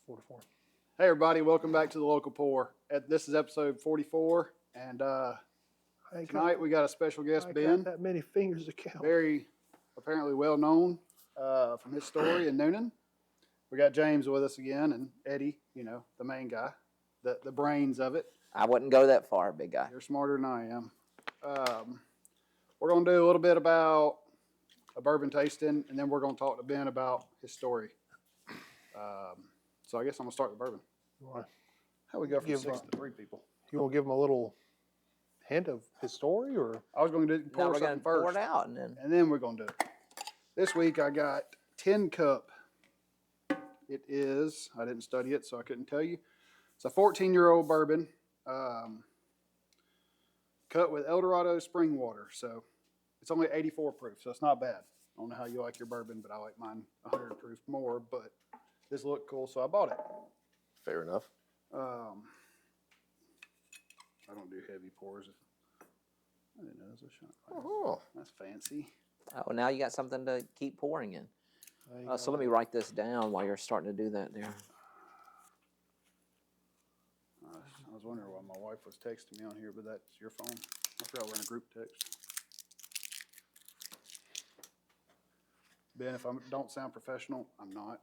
44. Hey everybody, welcome back to the Local Pour. This is episode 44, and tonight we got a special guest, Ben. Got that many fingers to count. Very apparently well known from his story in Noonan. We got James with us again, and Eddie, you know, the main guy, the brains of it. I wouldn't go that far, big guy. You're smarter than I am. We're going to do a little bit about a bourbon tasting, and then we're going to talk to Ben about his story. So I guess I'm going to start with bourbon. How we go from 6 to 3 people? You want to give him a little hint of his story, or I was going to pour something first. Pour it out, and then we're going to do it. This week I got 10 Cup. It is, I didn't study it, so I couldn't tell you. It's a 14-year-old bourbon, cut with Eldorado spring water. So it's only 84 proof, so it's not bad. I don't know how you like your bourbon, but I like mine 100 proof more. But this looked cool, so I bought it. Fair enough. I don't do heavy pours. I didn't know this was shot. Oh, That's fancy. oh, now you got something to keep pouring in. So let me write this down while you're starting to do that there. I was wondering why my wife was texting me on here, but that's your phone. I forgot we're in a group text. Ben, if I don't sound professional, I'm not.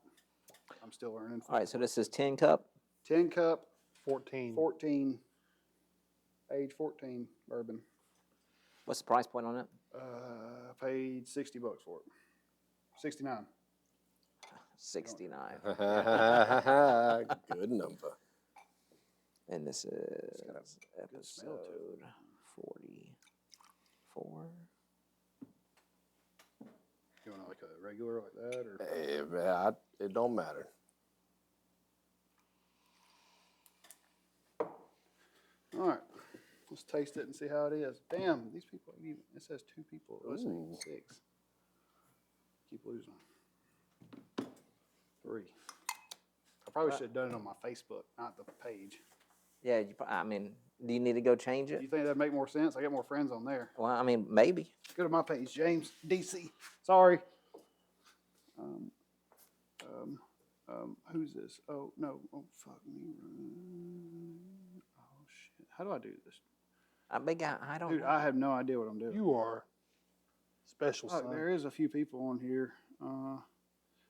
I'm still learning. All right, so this is 10 Cup. 10 Cup, 14. 14, age 14 bourbon. What's the price point on it? I paid $60 for it. 69. 69. good number. And this is good smell to episode 44. You want like a regular like that, or Hey, man, it don't matter. all right? Let's taste it and see how it is. Damn, these people. It says 2 people. Let's say Ooh. 6. Keep losing. 3. I probably should have done it on my Facebook, not the page. Yeah, I mean, do you need to go change Do it? you think that'd make more sense? I got more friends on there. Well, I mean, maybe. Go to my page, James DC. Sorry. Who's this? Oh no! Oh fuck me! Oh shit! How do I do this? Big guy, I don't Dude, know. I have no idea what I'm doing. You are special, Oh, son. there is a few people on here.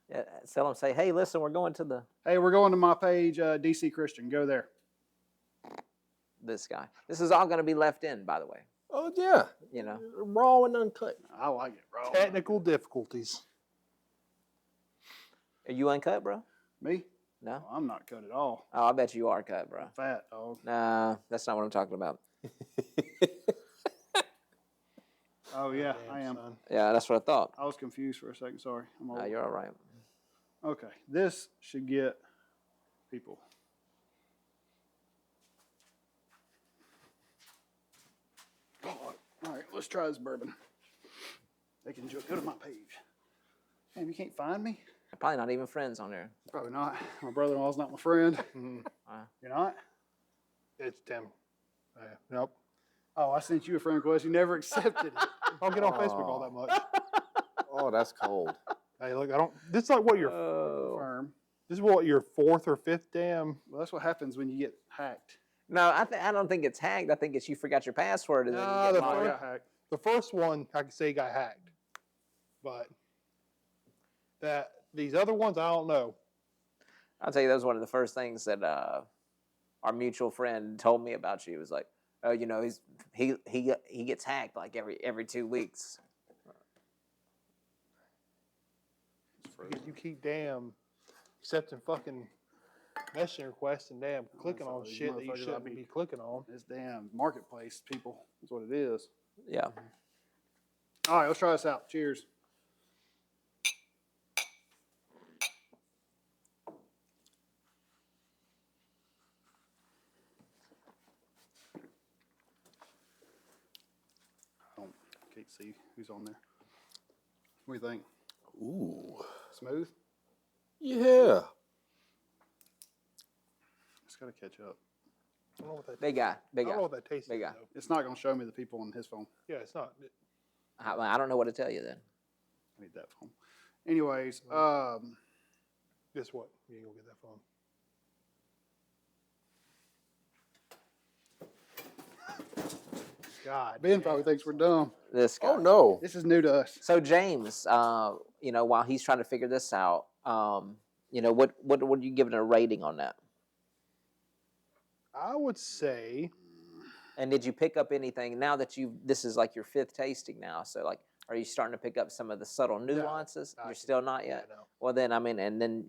Yeah, tell them, say, hey, listen, we're going to Hey, we're going to my page, DC Christian. Go there. this guy. This is all going to be left in, by the way. Oh, yeah. You know. Raw and uncut. I like it, bro. Technical difficulties. Are you uncut, bro? Me? No? Oh, I'm not cut at all. Oh, I bet you are cut, bro. Fat dog. Nah, that's not what I'm talking about. Oh yeah, Damn, I am. son. Yeah, that's what I thought. I was confused for a second. Sorry. I'm No, old. you're all right. Okay, this should get people. All right, let's try this bourbon. They can go to my page. Damn, you can't find me? Probably not even friends on there. Probably not. My brother-in-law's not my friend. You're not? It's Tim. Nope. Oh, I sent you a friend request. You never accepted it. I don't get on Facebook all that much. Oh, that's cold. Hey, look, I don't. This is like what your. Oh. Firm. This is what your 4th or 5th damn. Well, that's what happens when you get hacked. No, I don't think it's hacked. I think it's you forgot your password and then Nah, you the get Oh, I logged. got hacked. The first one I can say got hacked, but these other ones I don't know. I'll tell you, that was one of the first things that our mutual friend told me about you. He was like, oh, you know, he gets hacked like every 2 weeks. You keep damn accepting fucking messaging requests and damn clicking on these shit that you motherfuckers shouldn't I be- be clicking on. This damn marketplace, people. That's what it is. Yeah. All right, let's try this out. Cheers. Can't see who's on there. What do you think? Ooh. Smooth? Yeah. It's got to catch up. I don't know what that. Big guy. Big I don't guy. know what that tastes Big like, guy. though. It's not going to show me the people on his phone. Yeah, it's not. I don't know what to tell you then. I need that phone. Anyways, Guess what? You ain't gonna get that phone. God. Ben probably damn, thinks we're son. dumb. This guy. Oh no. This is new to us. So James, while he's trying to figure this out, what are you giving a rating on that? I would say And did you pick up anything now that this is like your fifth tasting now? So like, are you starting to pick up some of the subtle nuances? I You're can- still not yet. yeah, no. Well, then and then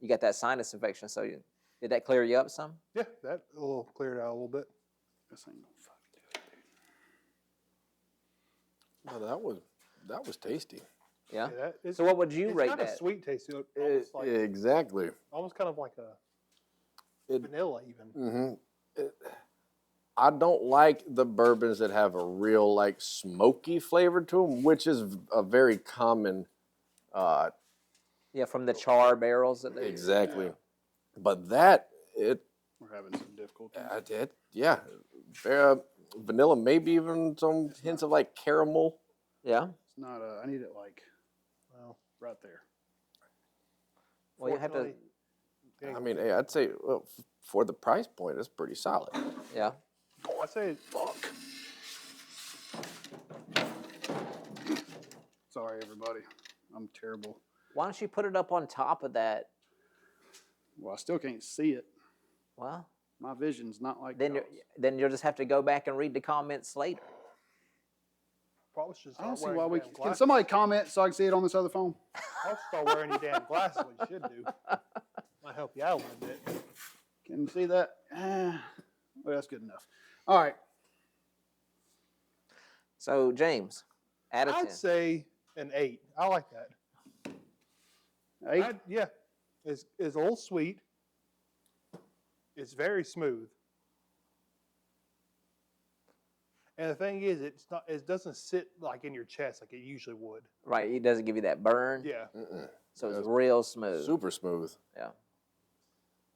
you got that sinus infection. So did that clear you up some? Yeah, that a little cleared out a little bit. This ain't gonna fucking do it. No, that was tasty. Yeah. Yeah, that, So what would you it's rate kind of that? sweet taste to it. Exactly. Almost kind of like a It- vanilla even. Mm-hmm. I don't like the bourbons that have a real like smoky flavor to them, which is a very common. Yeah, from the char barrels that they Exactly. Yeah. But that We're having some difficulty. yeah, vanilla, maybe even some hints of like caramel. Yeah. It's not. I need it like Well, right there. Well, you have to. fortunately, I mean, hey, I'd say for the price point, it's pretty solid. Yeah. I say Sorry, everybody. I'm terrible. Why don't you put it up on top of that? Well, I still can't see it. Well, My vision's not like then y'all's. you'll just have to go back and read the comments later. probably should I don't start see wearing why your we damn can. glasses. Somebody comment so I can see it on this other phone? I'll start wearing your damn glasses. What you should do. Might help you out a little bit. Can you see that? Well, that's good enough. All right. So James, out of 10. I'd say an 8. I like that. 8. Yeah, it's a little sweet. It's very smooth. And the thing is, it doesn't sit like in your chest like it usually would. Right, it doesn't give you that burn. Yeah. So it's That's real smooth. Super smooth. Yeah.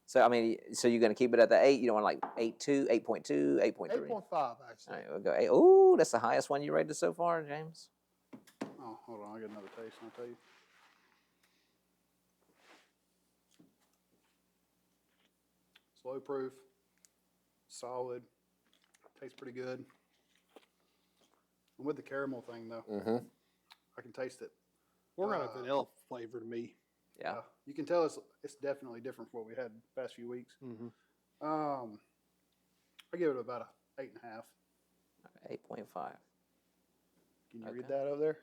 So I mean, so you're gonna keep it at the 8. You don't want like 8.2, 8.2, 8.3. 8.5 All actually. right, we'll go 8. Ooh, that's the highest one you rated so far, James. Oh, hold on. I got another taste. I'll tell you. Slow proof. Solid. Tastes pretty good. And with the caramel thing, though, Mm-hmm. I can taste it. More kind of vanilla flavor to me. Yeah. You can tell it's definitely different from what we had the past few weeks. Mm-hmm. I give it about a 8.5. 8.5. Can you Okay. read that over there?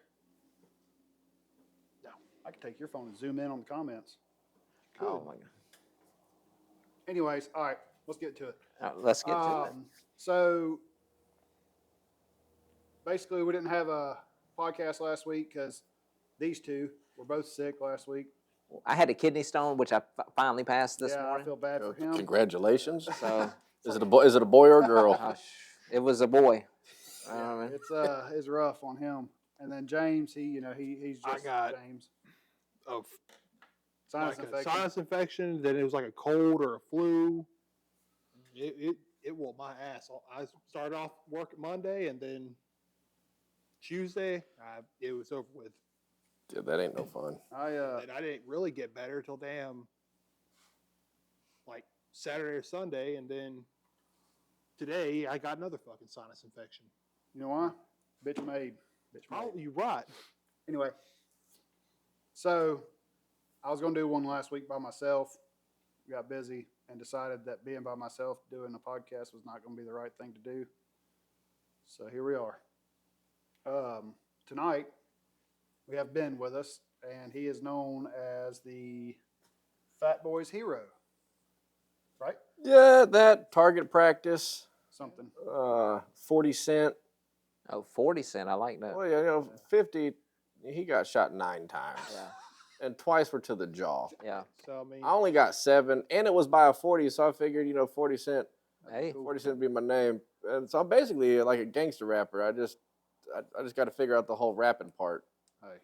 No. I can take your phone and zoom in on the comments. Oh my god. Anyways, all right, let's get to it. Let's get to it. So basically, we didn't have a podcast last week because these two were both sick last week. I had a kidney stone, which I finally passed this I morning. feel bad for him. Congratulations. So Is it a boy? Is it a boy or a girl? it was a boy. You know what I mean? It's rough on him. And then James, he's I just got- James. Of Sinus like infection. a sinus infection, then it was like a cold or a flu. It whooped my ass. I started off work Monday, and then Tuesday, it was over with. Dude, that ain't no fun. And I didn't really get better till damn like Saturday or Sunday, and then today I got another fucking sinus infection. You know why? Bitch made. Oh, you right. Anyway, so I was going to do one last week by myself. Got busy and decided that being by myself doing a podcast was not going to be the right thing to do. So here we are. Tonight, we have Ben with us, and he is known as the Fat Boys Hero. Right? Yeah, that target practice. Something. 40 cent. Oh, 40 cent. I like that. Well, yeah, 50. He got shot 9 times, Yeah. and twice were to the jaw. Yeah. So I mean, I only got 7, and it was by a 40, so I figured, 40 cent. Hey. 40 cent would be my name, and so I'm basically like a gangster rapper. I just got to figure out the whole rapping part. Hey,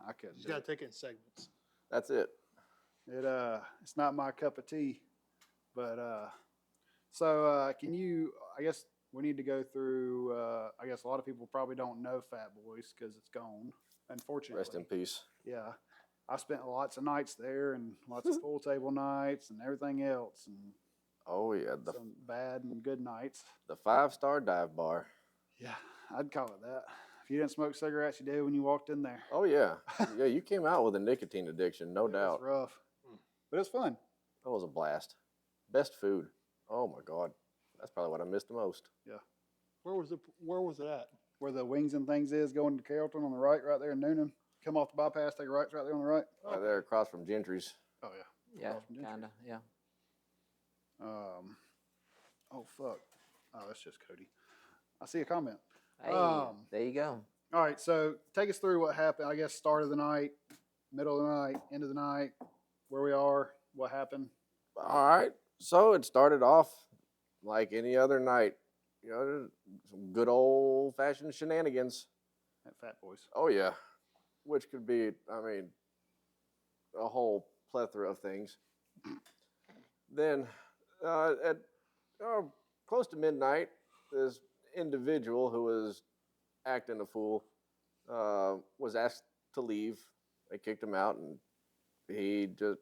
I couldn't you do got it. to take it in segments. That's it. It's not my cup of tea, but so can you? I guess we need to go through. I guess a lot of people probably don't know Fat Boys because it's gone. Unfortunately, Rest in peace. Yeah, I spent lots of nights there and lots of pool table nights and everything else, and Oh yeah, some bad and good nights. the 5-star dive bar. Yeah, I'd call it that. If you didn't smoke cigarettes, you did when you walked in there. Oh yeah, yeah. You came out with a nicotine addiction, no It doubt. was rough, but it's fun. That was a blast. Best food. Oh my god, that's probably what I missed the most. Where was it at? Where the wings and things is going to Carrollton on the right, right there in Noonan. Come off the bypass, take a right, it's right there on the right. Right there across from Gentry's. Oh yeah. Yeah, Across from Gentry. kinda. Yeah. Oh fuck. Oh, that's just Cody. I see a comment. Hey, there you go. All right, so take us through what happened. I guess start of the night, middle of the night, end of the night, where we are, what happened. All right. So it started off like any other night. You know, some good old fashioned shenanigans. At Fat Boys. Oh yeah, which could be, I mean, a whole plethora of things. Then, at close to midnight, this individual who was acting a fool was asked to leave. They kicked him out, and he just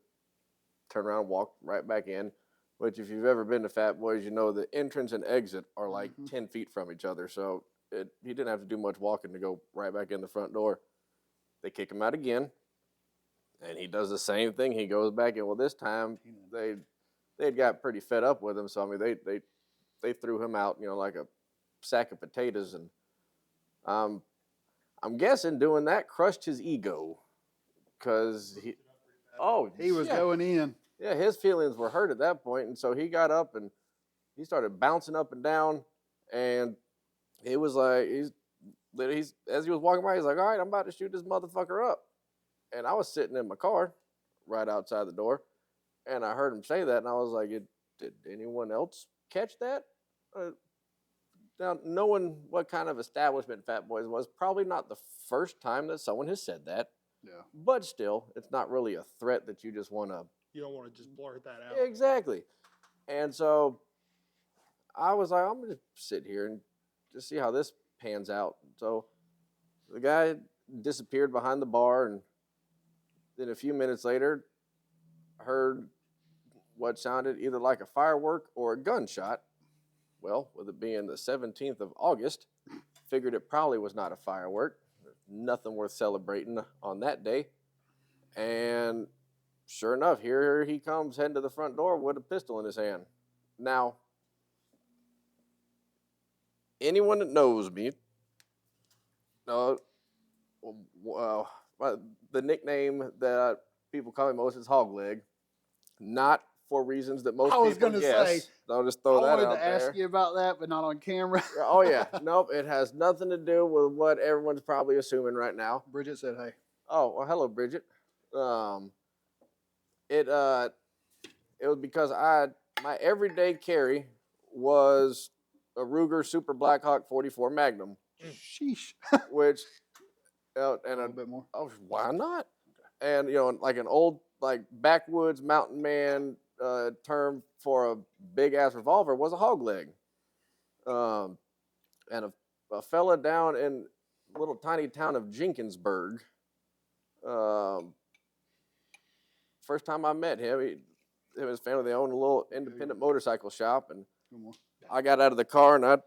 turned around and walked right back in. Which, if you've ever been to Fat Boys, you know the entrance and exit are like 10 feet from each other. So he didn't have to do much walking to go right back in the front door. They kick him out again, and he does the same thing. He goes back in. Well, this time they'd got pretty fed up with him. So I mean, they threw him out, you know, like a sack of potatoes, and I'm guessing doing that crushed his ego, because He was going in. yeah, his feelings were hurt at that point, and so he got up and he started bouncing up and down, and it was like he's as he was walking by, he's like, "All right, I'm about to shoot this motherfucker up," and I was sitting in my car right outside the door, and I heard him say that, and I was like, "Did anyone else catch that?" Now, knowing what kind of establishment Fat Boys was, probably not the first time that someone has said that. Yeah. But still, it's not really a threat that you just want to. You don't want to just blurt that out. Exactly. And so I was like, I'm going to sit here and just see how this pans out. So the guy disappeared behind the bar, and then a few minutes later, heard what sounded either like a firework or a gunshot. Well, with it being the 17th of August, figured it probably was not a firework. Nothing worth celebrating on that day. And sure enough, here he comes heading to the front door with a pistol in his hand. Now, anyone that knows me, the nickname that people call me most is Hogleg. Not for reasons that most I was people gonna guess. say, I'll just I throw that wanted out to there. ask you about that, but not on camera. Oh yeah, nope. It has nothing to do with what everyone's probably assuming right now. Bridget said, "Hey." Oh well, hello, Bridget. It was because my everyday carry was a Ruger Super Blackhawk 44 Magnum, Sheesh. which and A little bit more. oh, why not? And you know, like an old like backwoods mountain man term for a big ass revolver was a hog leg. And a fella down in little tiny town of Jenkinsburg. First time I met him, him and his family, they owned a little independent motorcycle shop, and I got out of the car and I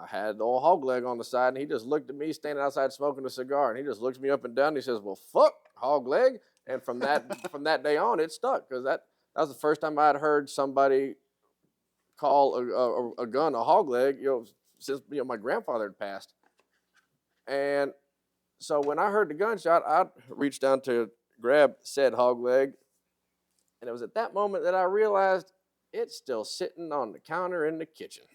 had the old hog leg on the side, and he just looked at me standing outside smoking a cigar, and he just looks me up and down, and he says, "Well, fuck, hog leg." And from that day on, it stuck, because that was the first time I had heard somebody call a gun a hog leg, you know, since my grandfather had passed. And so when I heard the gunshot, I reached down to grab said hog leg, and it was at that moment that I realized it's still sitting on the counter in the kitchen.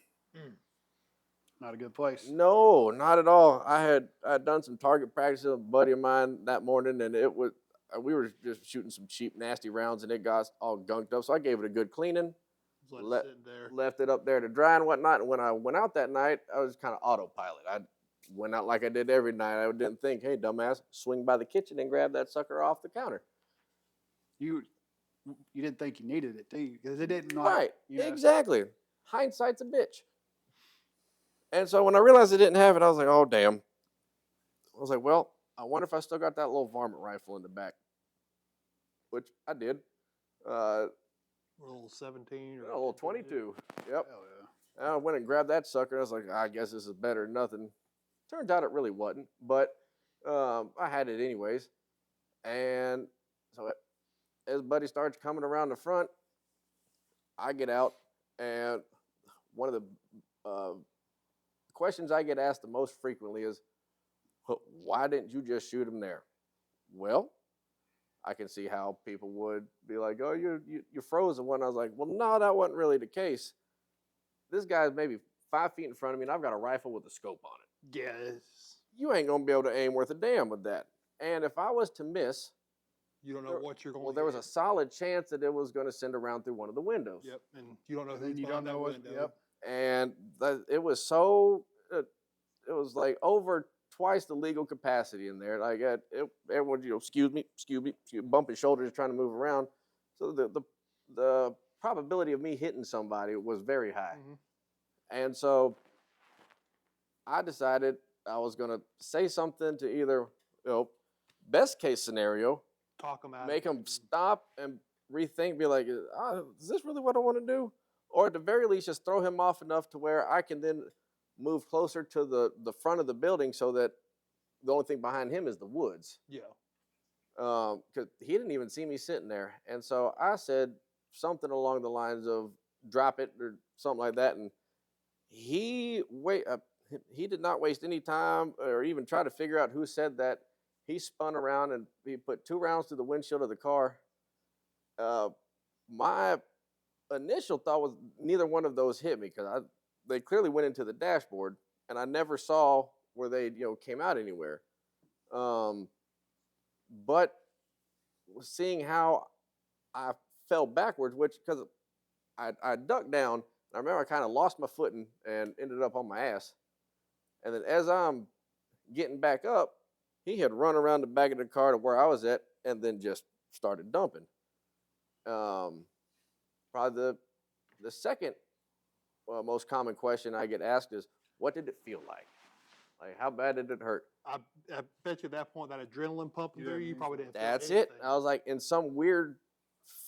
Not a good place. No, not at all. I'd done some target practice with a buddy of mine that morning, and we were just shooting some cheap, nasty rounds, and it got all gunked up. So I gave it a good cleaning, left it up there to dry and whatnot. And when I went out that night, I was kind of autopilot. I went out like I did every night. I didn't think, "Hey, dumbass, swing by the kitchen and grab that sucker off the counter." You didn't think you needed it, do you? Because it didn't. Right, You know, exactly. Hindsight's a bitch. And so when I realized I didn't have it, I was like, "Oh, damn." I was like, "Well, I wonder if I still got that little varmint rifle in the back," which I did. A little 17 or A little 22. Yep. Hell yeah. I went and grabbed that sucker. I was like, I guess this is better than nothing. Turns out it really wasn't, but I had it anyways. And so as Buddy starts coming around the front, I get out, and one of the questions I get asked the most frequently is, why didn't you just shoot him there? Well, I can see how people would be like, oh, you froze and one. I was like, well, no, that wasn't really the case. This guy's maybe 5 feet in front of me, and I've got a rifle with a scope on it. Yes. You ain't gonna be able to aim worth a damn with that. And if I was to miss, You don't know what you're going to well, there was a solid chance that it was going to send around through one of the windows. Yep. And you don't know And who's then you don't behind that know what. window. Yep. And it was so, it was like over twice the legal capacity in there. Like everyone, excuse me, bumping shoulders trying to move around. So the probability of me hitting somebody was very high. Mm-hmm. And so I decided I was going to say something to either, best case scenario, Talk them out. make them stop and rethink, be like, is this really what I want to do? Or at the very least, just throw him off enough to where I can then move closer to the front of the building so that the only thing behind him is the woods. Yeah. Because he didn't even see me sitting there. And so I said something along the lines of drop it or something like that. And he did not waste any time or even try to figure out who said that. He spun around and he put 2 rounds through the windshield of the car. My initial thought was neither one of those hit me because they clearly went into the dashboard, and I never saw where they came out anywhere. But seeing how I fell backwards, which because I ducked down, I remember I kind of lost my footing and ended up on my ass. And then as I'm getting back up, he had run around the back of the car to where I was at and then just started dumping. Probably the second most common question I get asked is, what did it feel like? Like, how bad did it hurt? I bet you at that point, that adrenaline pumping through you probably didn't feel That's anything. it. I was like, in some weird,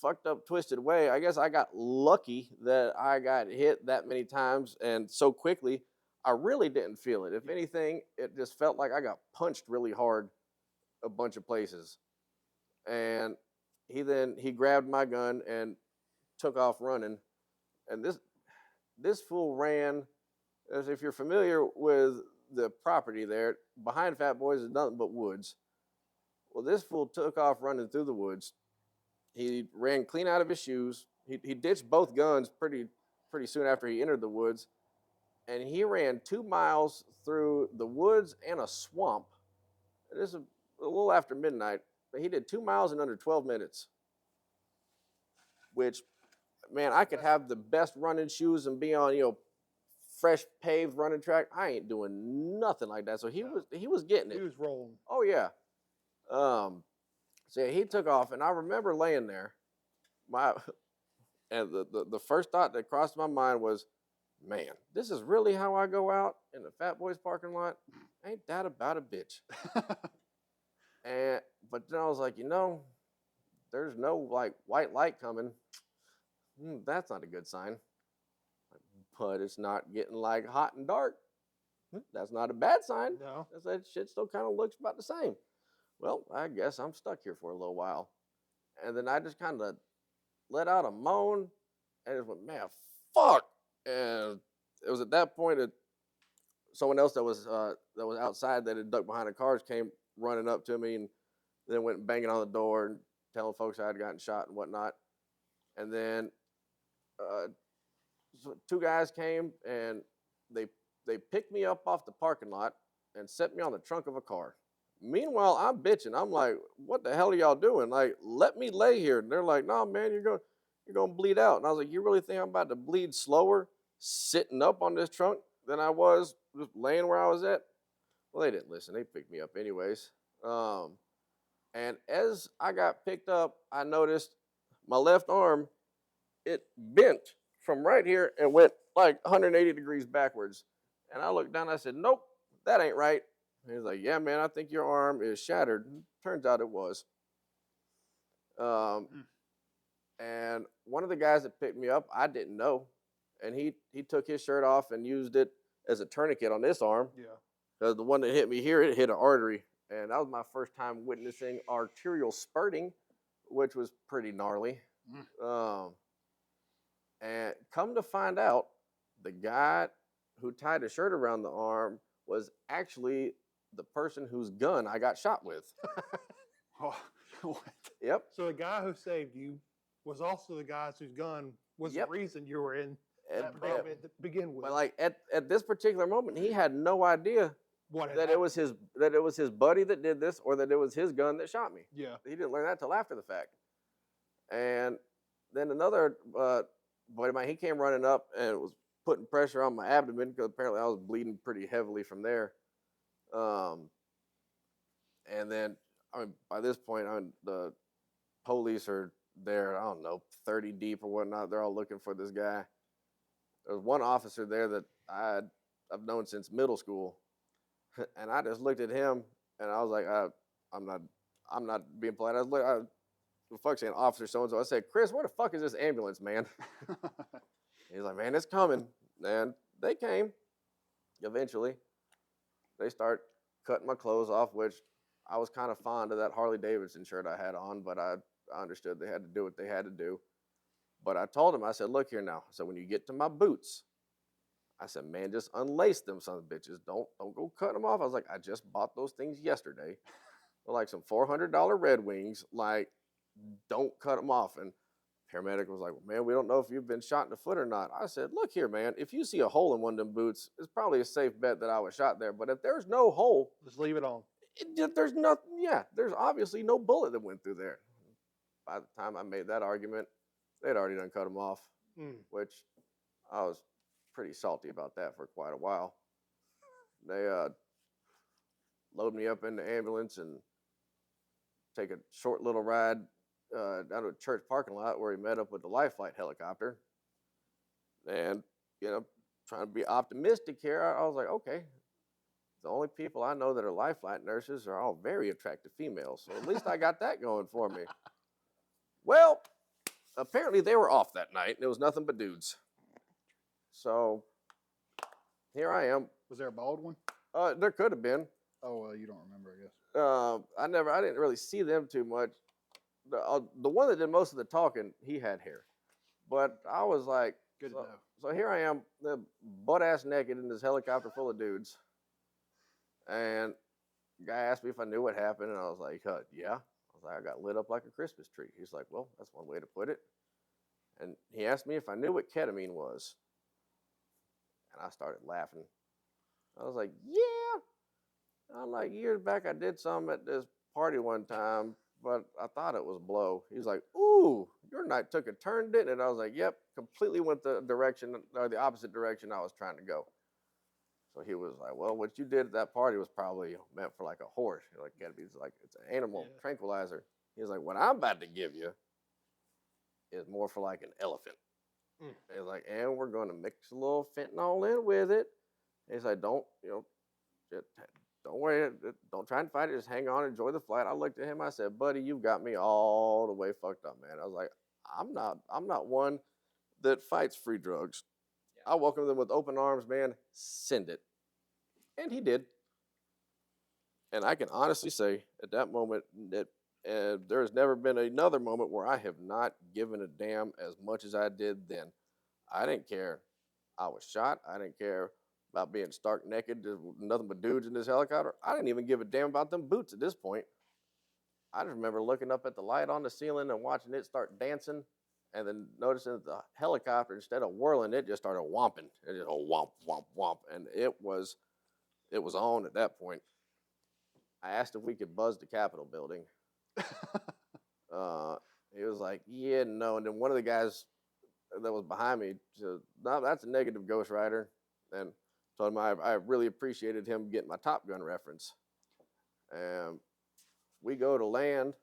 fucked up, twisted way, I guess I got lucky that I got hit that many times and so quickly. I really didn't feel it. If anything, it just felt like I got punched really hard a bunch of places. And he grabbed my gun and took off running. And this fool ran, as if you're familiar with the property there, behind Fat Boys is nothing but woods. Well, this fool took off running through the woods. He ran clean out of his shoes. He ditched both guns pretty soon after he entered the woods. And he ran 2 miles through the woods and a swamp. And this is a little after midnight, but he did 2 miles in under 12 minutes. Which, man, I could have the best running shoes and be on, fresh paved running track. I ain't doing nothing like that. So he was getting it. He was rolling. Oh yeah. So yeah, he took off, and I remember laying there. And the first thought that crossed my mind was, man, this is really how I go out in the Fat Boys parking lot? Ain't that about a bitch? But then I was like, there's no white light coming. That's not a good sign. But it's not getting hot and dark. That's not a bad sign. No. That shit still kind of looks about the same. Well, I guess I'm stuck here for a little while. And then I just kind of let out a moan and just went, man, fuck. And it was at that point that someone else that was outside that had ducked behind the cars came running up to me and then went banging on the door and telling folks I had gotten shot and whatnot. And then so 2 guys came and they picked me up off the parking lot and set me on the trunk of a car. Meanwhile, I'm bitching. I'm like, what the hell are y'all doing? Like, let me lay here. And they're like, no, man, you're going to bleed out. And I was like, you really think I'm about to bleed slower sitting up on this trunk than I was just laying where I was at? Well, they didn't listen. They picked me up anyways. And as I got picked up, I noticed my left arm, it bent from right here and went 180 degrees backwards. And I looked down and I said, nope, that ain't right. And he's like, yeah, man, I think your arm is shattered. Turns out it was. And one of the guys that picked me up, I didn't know. and he took his shirt off and used it as a tourniquet on this arm. Yeah. Because the one that hit me here, it hit an artery. And that was my first time witnessing arterial spurting, which was pretty gnarly. And come to find out, the guy who tied a shirt around the arm was actually the person whose gun I got shot with. Oh, what? Yep. So the guy who saved you was also the guy whose gun was Yep. the reason you were in And, that predicament to begin with. but like at this particular moment, he had no idea what had that it was his buddy that did this, or that it was his gun that shot me. Yeah. He didn't learn that till after the fact. And then another buddy of mine, he came running up and was putting pressure on my abdomen because apparently I was bleeding pretty heavily from there. And then, I mean, by this point, the police are there, I don't know, 30 deep or whatnot. They're all looking for this guy. There was one officer there that I've known since middle school. And I just looked at him and I was like, I'm not being polite. I was like, the fuck saying officer so-and-so. I said, Chris, where the fuck is this ambulance, man? He's like, man, it's coming. And they came. Eventually, they start cutting my clothes off, which I was kind of fond of that Harley Davidson shirt I had on, but I understood they had to do what they had to do. But I told him, I said, look here now. So when you get to my boots, I said, man, just unlace them son of bitches. Don't go cutting them off. I was like, I just bought those things yesterday. They're like some $400 Red Wings. Like, don't cut them off. And paramedic was like, well, man, we don't know if you've been shot in the foot or not. I said, look here, man, if you see a hole in one of them boots, it's probably a safe bet that I was shot there. But if there's no hole, Just leave it on. there's nothing. Yeah, there's obviously no bullet that went through there. By the time I made that argument, they'd already done cut them off, which I was pretty salty about that for quite a while. They load me up in the ambulance and take a short little ride down to a church parking lot where he met up with the Life Flight helicopter. And, trying to be optimistic here, I was like, okay, the only people I know that are Life Flight nurses are all very attractive females. So at least I got that going for me. Well, apparently they were off that night, and it was nothing but dudes. So here I am. Was there a bald one? There could have been. Oh, well, you don't remember, I guess. I didn't really see them too much. The one that did most of the talking, he had hair. But I was like, Good to know. So here I am, butt-ass naked in this helicopter full of dudes. And the guy asked me if I knew what happened, and I was like, yeah. I was like, I got lit up like a Christmas tree. He's like, well, that's one way to put it. And he asked me if I knew what ketamine was. And I started laughing. I was like, yeah. I'm like, years back, I did some at this party one time, but I thought it was blow. He's like, ooh, your night took a turn, didn't it? I was like, yep, completely went the opposite direction I was trying to go. So he was like, well, what you did at that party was probably meant for like a horse. You're like, it's like, it's an animal tranquilizer. He's like, what I'm about to give you is more for like an elephant. He's like, and we're going to mix a little fentanyl in with it. He's like, don't worry, don't try and fight it. Just hang on, enjoy the flight. I looked at him. I said, buddy, you've got me all the way fucked up, man. I was like, I'm not one that fights free drugs. I welcome them with open arms, man. Send it. And he did. And I can honestly say at that moment that there has never been another moment where I have not given a damn as much as I did then. I didn't care. I was shot. I didn't care about being stark naked, nothing but dudes in this helicopter. I didn't even give a damn about them boots at this point. I just remember looking up at the light on the ceiling and watching it start dancing, and then noticing that the helicopter, instead of whirling, it just started whomping. It just whomp, whomp, whomp, and it was on at that point. I asked if we could buzz the Capitol building. He was like, yeah, no. And then one of the guys that was behind me said, no, that's a negative Ghost Rider. And told him I really appreciated him getting my Top Gun reference. And we go to land,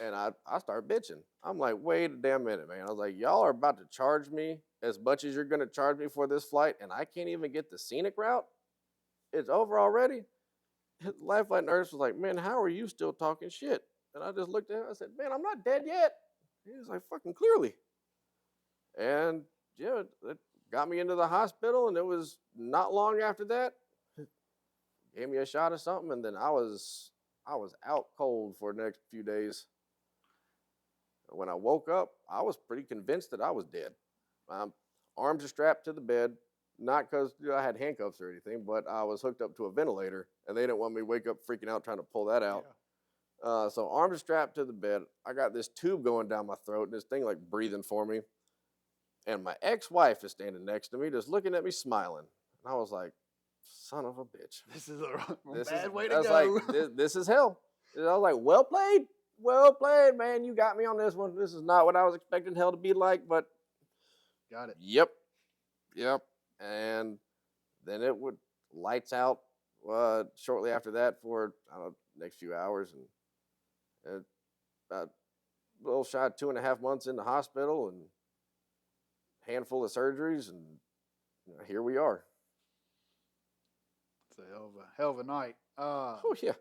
and I start bitching. I'm like, wait a damn minute, man. I was like, y'all are about to charge me as much as you're going to charge me for this flight, and I can't even get the scenic route? It's over already? The Life Flight nurse was like, man, how are you still talking shit? And I just looked at him. I said, man, I'm not dead yet. He was like, fucking clearly. And yeah, it got me into the hospital, and it was not long after that, gave me a shot of something, and then I was out cold for the next few days. When I woke up, I was pretty convinced that I was dead. Arms are strapped to the bed, not because I had handcuffs or anything, but I was hooked up to a ventilator, and they didn't want me to wake up freaking out trying to pull that out. Yeah. So arms are strapped to the bed. I got this tube going down my throat, and this thing like breathing for me. And my ex-wife is standing next to me, just looking at me, smiling. And I was like, "Son of a bitch! This is a This bad is, way I to was go. like, this is hell." And I was like, well played, man. You got me on this one. This is not what I was expecting hell to be like, but Got it. yep. And then it would lights out shortly after that for I don't know, next few hours, and about a little shy of 2.5 months in the hospital and handful of surgeries, and here we are. It's a hell of a night. Oh yeah,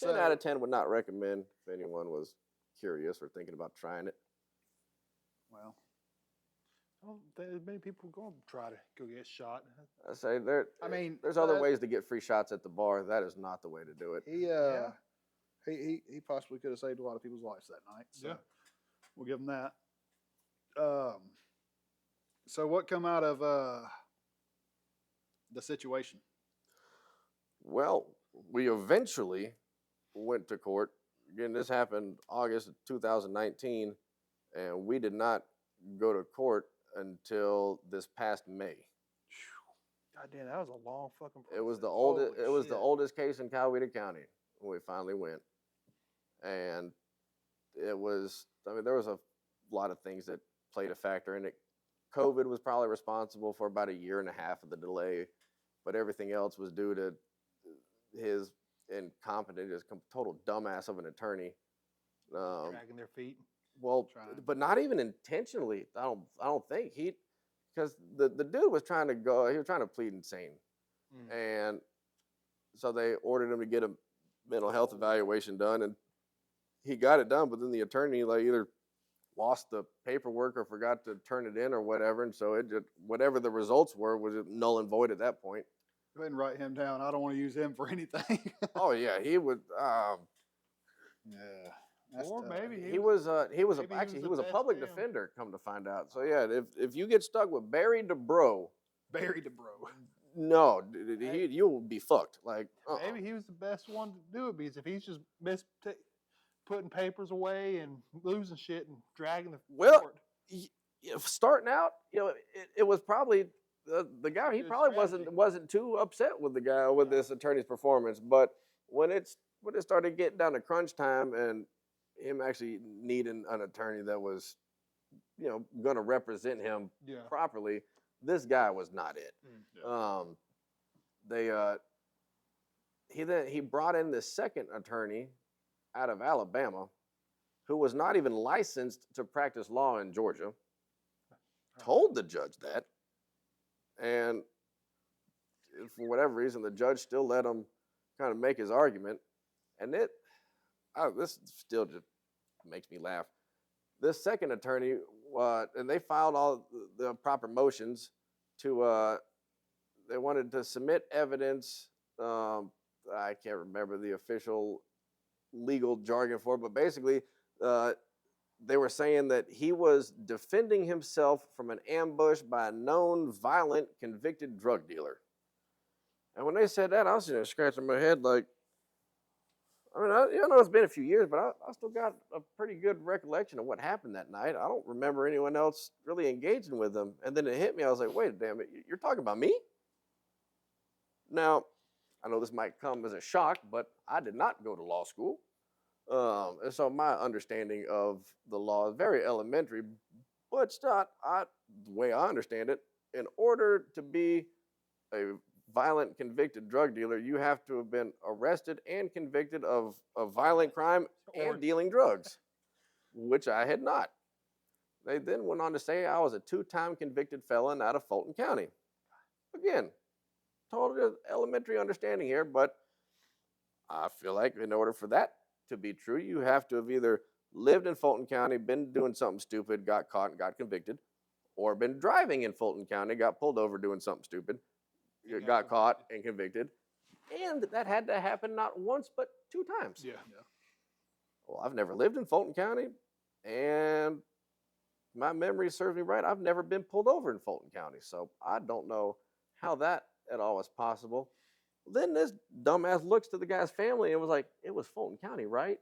10 out of 10 would not recommend if anyone was curious or thinking about trying it. Well, I don't think many people going to try to go get shot. I say there's other ways to get free shots at the bar. That is not the way to do it. he possibly could have saved a lot of people's lives that night. So Yeah. we'll give him that. So what come out of the situation? Well, we eventually went to court. Again, this happened August of 2019, and we did not go to court until this past May. God damn, that was a long fucking process. It was the Holy oldest. It was the shit. oldest case in Coweta County when we finally went, and it was. I mean, there was a lot of things that played a factor in it. COVID was probably responsible for about 1.5 years of the delay, but everything else was due to his incompetent, his total dumbass of an attorney. Dragging their feet. Well, but not even intentionally. I don't think because the dude was trying to go. He was trying to plead insane, and so they ordered him to get a mental health evaluation done, and he got it done. But then the attorney like either lost the paperwork or forgot to turn it in or whatever, and so it just, whatever the results were was null and void at that point. Go ahead and write him down. I don't want to use him for anything. Oh yeah, he would. Yeah. Or maybe He was a the public best man. defender, come to find out. So yeah, if you get stuck with Barry DeBro, buried it, bro. no, you'll be fucked. Like Maybe he was the best one to do it because if he's just putting papers away and losing shit and dragging the court. Starting out, it was probably the guy. He Good probably strategy. wasn't too upset with the guy with this attorney's performance, but when it started getting down to crunch time and him actually needing an attorney that was, going to represent him properly, this guy was not it. He brought in this second attorney out of Alabama who was not even licensed to practice law in Georgia, told the judge that, and for whatever reason, the judge still let him kind of make his argument, and this still just makes me laugh. This second attorney, and they filed all the proper motions to, they wanted to submit evidence. I can't remember the official legal jargon for it, but basically, they were saying that he was defending himself from an ambush by a known violent convicted drug dealer. And when they said that, I was just scratching my head like, I mean, I know it's been a few years, but I still got a pretty good recollection of what happened that night. I don't remember anyone else really engaging with them. And then it hit me. I was like, wait a damn it, you're talking about me? Now, I know this might come as a shock, but I did not go to law school. And so my understanding of the law is very elementary, but it's not, the way I understand it, in order to be a violent convicted drug dealer, you have to have been arrested and convicted of a violent crime and dealing drugs, which I had not. They then went on to say I was a 2-time convicted felon out of Fulton County. Again, total elementary understanding here, but I feel like in order for that to be true, you have to have either lived in Fulton County, been doing something stupid, got caught, and got convicted, or been driving in Fulton County, got pulled over doing something stupid, And got got caught and convicted. And that had to happen not once, but 2 times. Yeah. Well, I've never lived in Fulton County, and my memory serves me right. I've never been pulled over in Fulton County, so I don't know how that at all is possible. Then this dumbass looks to the guy's family and was like, "It was Fulton County, right?"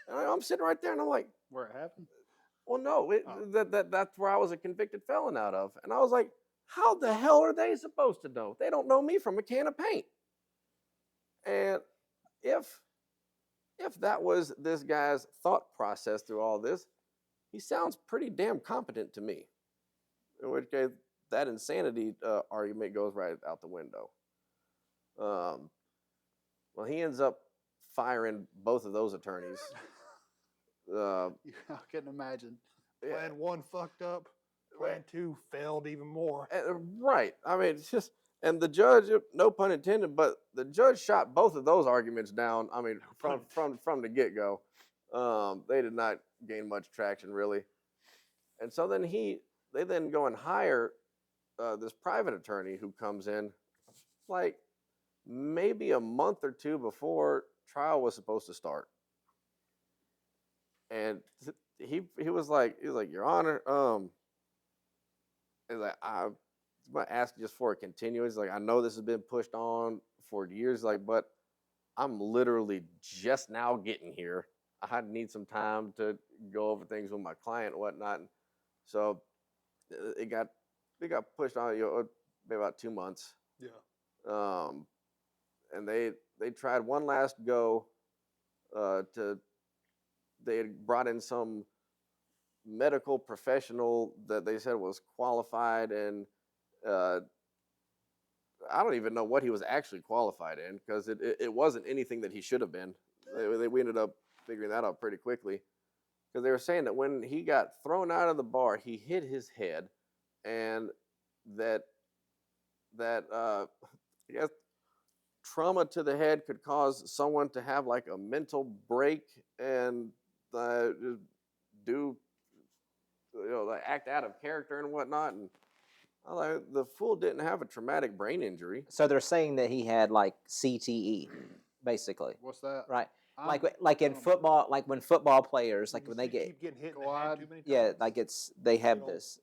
And I'm sitting right there, and I'm like, Where it happened? "Well, no, Oh. that's where I was a convicted felon out of." And I was like, "How the hell are they supposed to know? They don't know me from a can of paint." And if that was this guy's thought process through all this, he sounds pretty damn competent to me. In which case, that insanity argument goes right out the window. Well, he ends up firing both of those attorneys. I couldn't imagine. Plan 1 fucked up. Plan 2 failed even more. Right. I mean, it's just, and the judge, no pun intended, but the judge shot both of those arguments down. I mean, from the get go, they did not gain much traction really. And so then they then go and hire this private attorney who comes in like maybe a month or 2 before trial was supposed to start. And he was like, "Your Honor, he's like, I'm gonna ask just for a continuance. Like, I know this has been pushed on for years, like, but I'm literally just now getting here. I need some time to go over things with my client and whatnot." And so it got pushed on, maybe about 2 months. Yeah. And they tried one last go they had brought in some medical professional that they said was qualified, and I don't even know what he was actually qualified in, because it wasn't anything that he should have been. We ended up figuring that out pretty quickly, because they were saying that when he got thrown out of the bar, he hit his head, and that I guess trauma to the head could cause someone to have like a mental break and do, like act out of character and whatnot. And I'm like, the fool didn't have a traumatic brain injury. So they're saying that he had like CTE, basically, What's that? right? I'm- Like in I don't know. football, like when football players, like when they You get, keep getting hit in the Quad. head too many times. yeah, like they have It'll- this.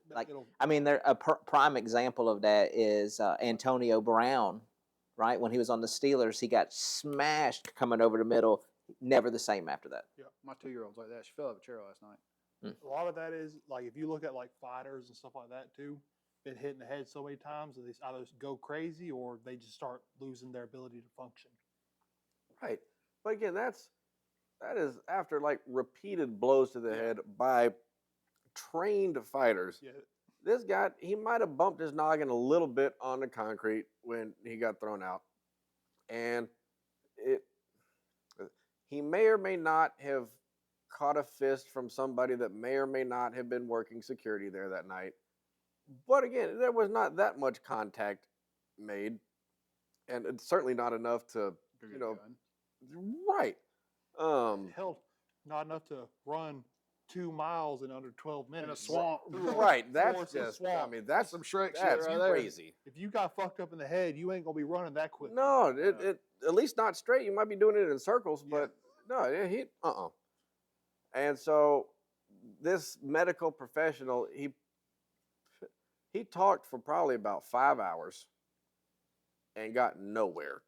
Like, it'll- I mean, they're a prime example of that is Antonio Brown, right? When he was on the Steelers, he got smashed coming over the middle. Never the same after that. My 2-year-old's like that. She fell out of a chair last night. a lot of that is like, if you look at like fighters and stuff like that too, been hit in the head so many times that they either go crazy or they just start losing their ability to function. Right. But again, that is after like repeated blows to the Yeah. head by trained fighters. Yeah. This guy, he might have bumped his noggin a little bit on the concrete when he got thrown out. And he may or may not have caught a fist from somebody that may or may not have been working security there that night. But again, there was not that much contact made, and it's certainly not enough to, Go get you a know, gun. right. Hell, not enough to run 2 miles in under 12 minutes. swamp. Right. That's Forest and just, swamp. I mean, that's Some Shrek shit that's right there. crazy. If you got fucked up in the head, you ain't gonna be running that quick. No, it at least not straight. You might be doing it in circles, Yeah. but no, he And so this medical professional, he talked for probably about 5 hours and got nowhere.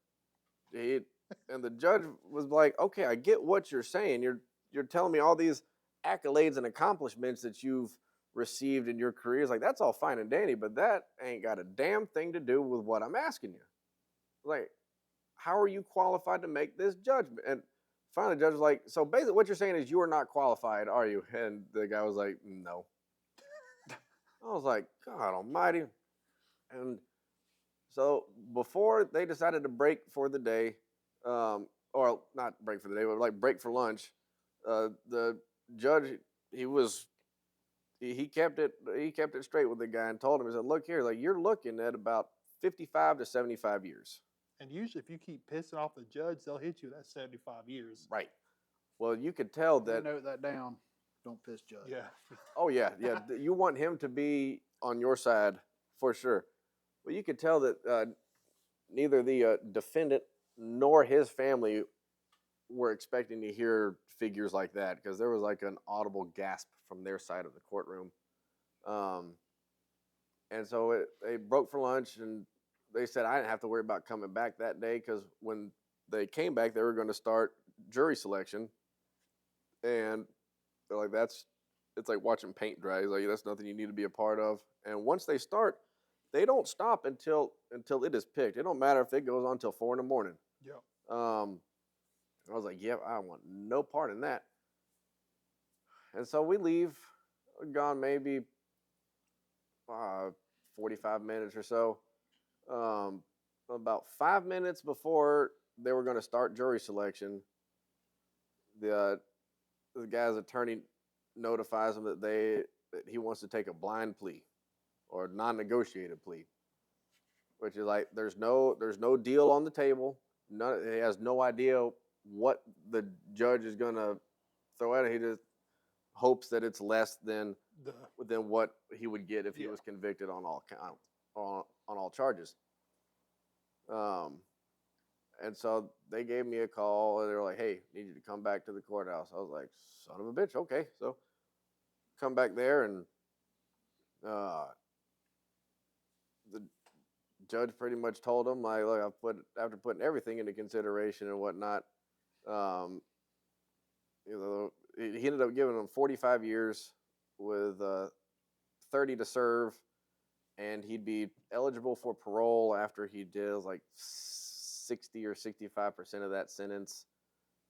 And the judge was like, "Okay, I get what you're saying. You're telling me all these accolades and accomplishments that you've received in your career. It's like, that's all fine and dandy, but that ain't got a damn thing to do with what I'm asking you. Like, how are you qualified to make this judgment?" And finally, the judge was like, "So basically what you're saying is you are not qualified, are you?" And the guy was like, "No." I was like, God almighty. And so before they decided to break for the day, or not break for the day, but like break for lunch, the judge, he kept it straight with the guy and told him, he said, "Look here, like, you're looking at about 55 to 75 years. And usually, if you keep pissing off the judge, they'll hit you. That's 75 years. Right. Well, you could tell Let me that note that down. don't piss Judge. Yeah. Oh yeah, yeah. You want him to be on your side for sure. Well, you could tell that neither the defendant nor his family were expecting to hear figures like that because there was like an audible gasp from their side of the courtroom. And so they broke for lunch, and they said I didn't have to worry about coming back that day because when they came back, they were going to start jury selection, and they're like, it's like watching paint dry. He's like, that's nothing you need to be a part of. And once they start, they don't stop until it is picked. It don't matter if it goes on till 4 a.m. Yeah. I was like, yeah, I want no part in that. And so we leave, gone maybe 45 minutes or so. About 5 minutes before they were going to start jury selection, the guy's attorney notifies him that he wants to take a blind plea or non-negotiated plea, which is like there's no deal on the table. He has no idea what the judge is going to throw at it. He just hopes that it's less than what he would get if he was convicted on all charges. And so they gave me a call and they were like, "Hey, need you to come back to the courthouse." I was like, "Son of a bitch, okay." So come back there, and the judge pretty much told him, like, "Look, after putting everything into consideration and whatnot, he ended up giving him 45 years with 30 to serve, and he'd be eligible for parole after he did like 60 or 65% of that sentence,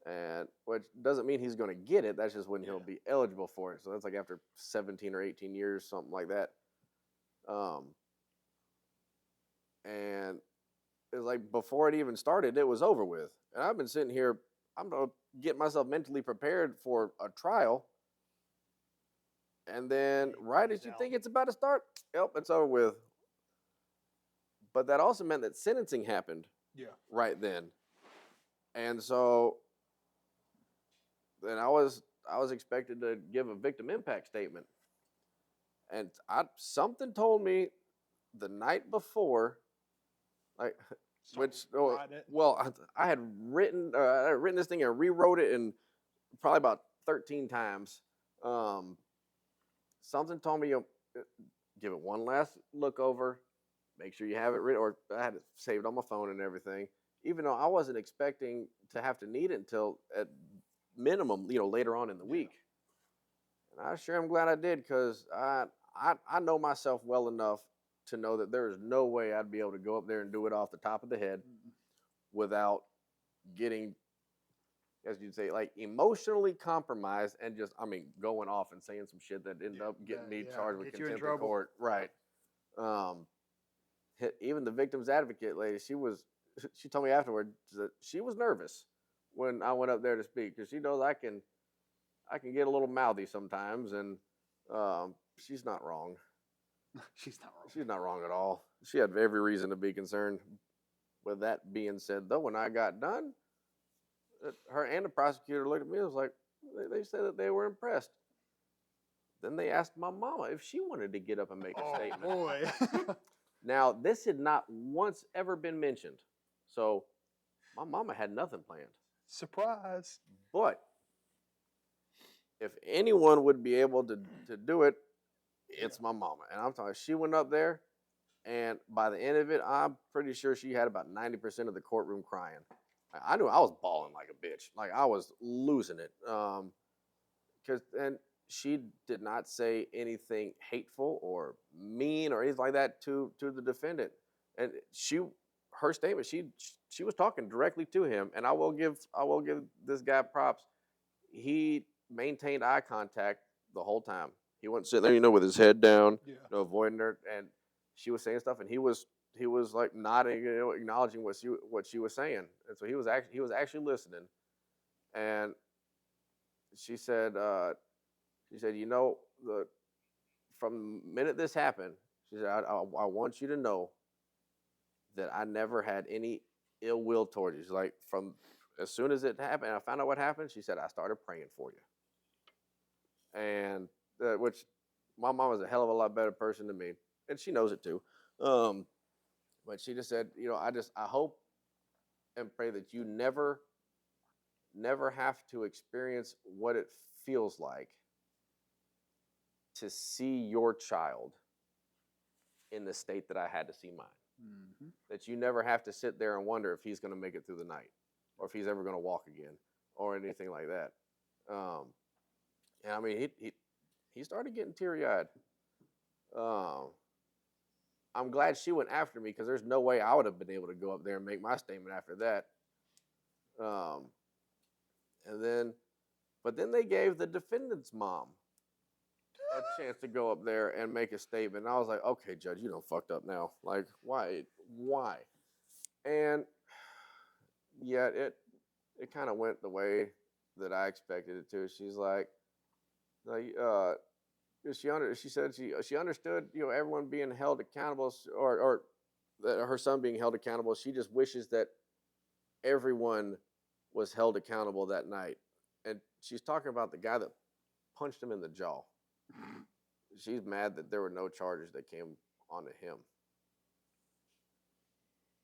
and which doesn't mean he's going to get it. That's just when he'll be eligible for it. So that's like after 17 or 18 years, something like that. And it's like before it even started, it was over with. And I've been sitting here, I'm going to get myself mentally prepared for a trial. And then right as you think it's about to start, yep, it's over with. But that also meant that sentencing happened right then. And so then I was expected to give a victim impact statement. And something told me the night before, like, I had written this thing and rewrote it and probably about 13 times. Something told me, give it one last look over, make sure you have it written, or I had it saved on my phone and everything, even though I wasn't expecting to have to need it until at minimum, later on in the week. And I sure am glad I did, because I know myself well enough to know that there is no way I'd be able to go up there and do it off the top of the head without getting, as you'd say, like emotionally compromised and just, going off and saying some shit that ended up getting me charged with contempt of court. Right. Even the victim's advocate lady, she told me afterward that she was nervous when I went up there to speak, because she knows I can get a little mouthy sometimes, and she's not wrong. She's not wrong. She's not wrong at all. She had every reason to be concerned. With that being said, though, when I got done, her and the prosecutor looked at me and was like, they said that they were impressed. Then they asked my mama if she wanted to get up and make a statement. Boy. Now, this had not once ever been mentioned. So my mama had nothing planned. Surprise. But if anyone would be able to do it, it's my mama. And I'm talking, she went up there, and by the end of it, I'm pretty sure she had about 90% of the courtroom crying. I knew I was bawling like a bitch. Like, I was losing it. And she did not say anything hateful or mean or anything like that to the defendant. And her statement, she was talking directly to him. And I will give this guy props. He maintained eye contact the whole time. He wasn't sitting there, with his head down, avoiding her. And she was saying stuff, and he was like nodding, acknowledging what she was saying. And so he was actually listening. And she said, from the minute this happened, she said, I want you to know that I never had any ill will towards you. She's like, from as soon as it happened, I found out what happened, she said, I started praying for you. and which my mom is a hell of a lot better person than me, and she knows it too. But she just said, I hope and pray that you never have to experience what it feels like to see your child in the state that I had to see mine. Mm-hmm. That you never have to sit there and wonder if he's going to make it through the night, or if he's ever going to walk again, or anything like that. And I mean, he started getting teary-eyed. I'm glad she went after me, because there's no way I would have been able to go up there and make my statement after that. But then they gave the defendant's mom a chance to go up there and make a statement. And I was like, okay, Judge, you done fucked up now. Like, why? And yeah, it kind of went the way that I expected it to. She's like, she said she understood, everyone being held accountable, or that her son being held accountable. She just wishes that everyone was held accountable that night. And she's talking about the guy that punched him in the jaw. She's mad that there were no charges that came onto him.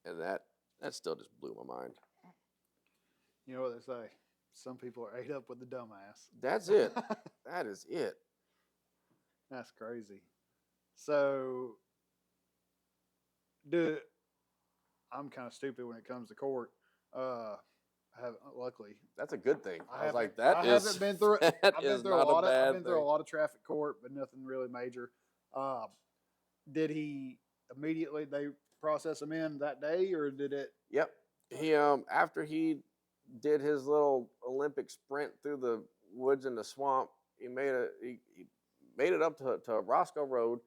And that still just blew my mind. You know what they say? Some people are ate up with the dumbass. That's it. That is it. That's crazy. So, I'm kind of stupid when it comes to court. I haven't, luckily. That's a good thing. I was like, I haven't been through it. I've been through a lot of. I've been through a thing. lot of traffic court, but nothing really major. Did he immediately? They process him in that day, or did it? Yep. He after he did his little Olympic sprint through the woods and the swamp, he made it up to Roscoe Road,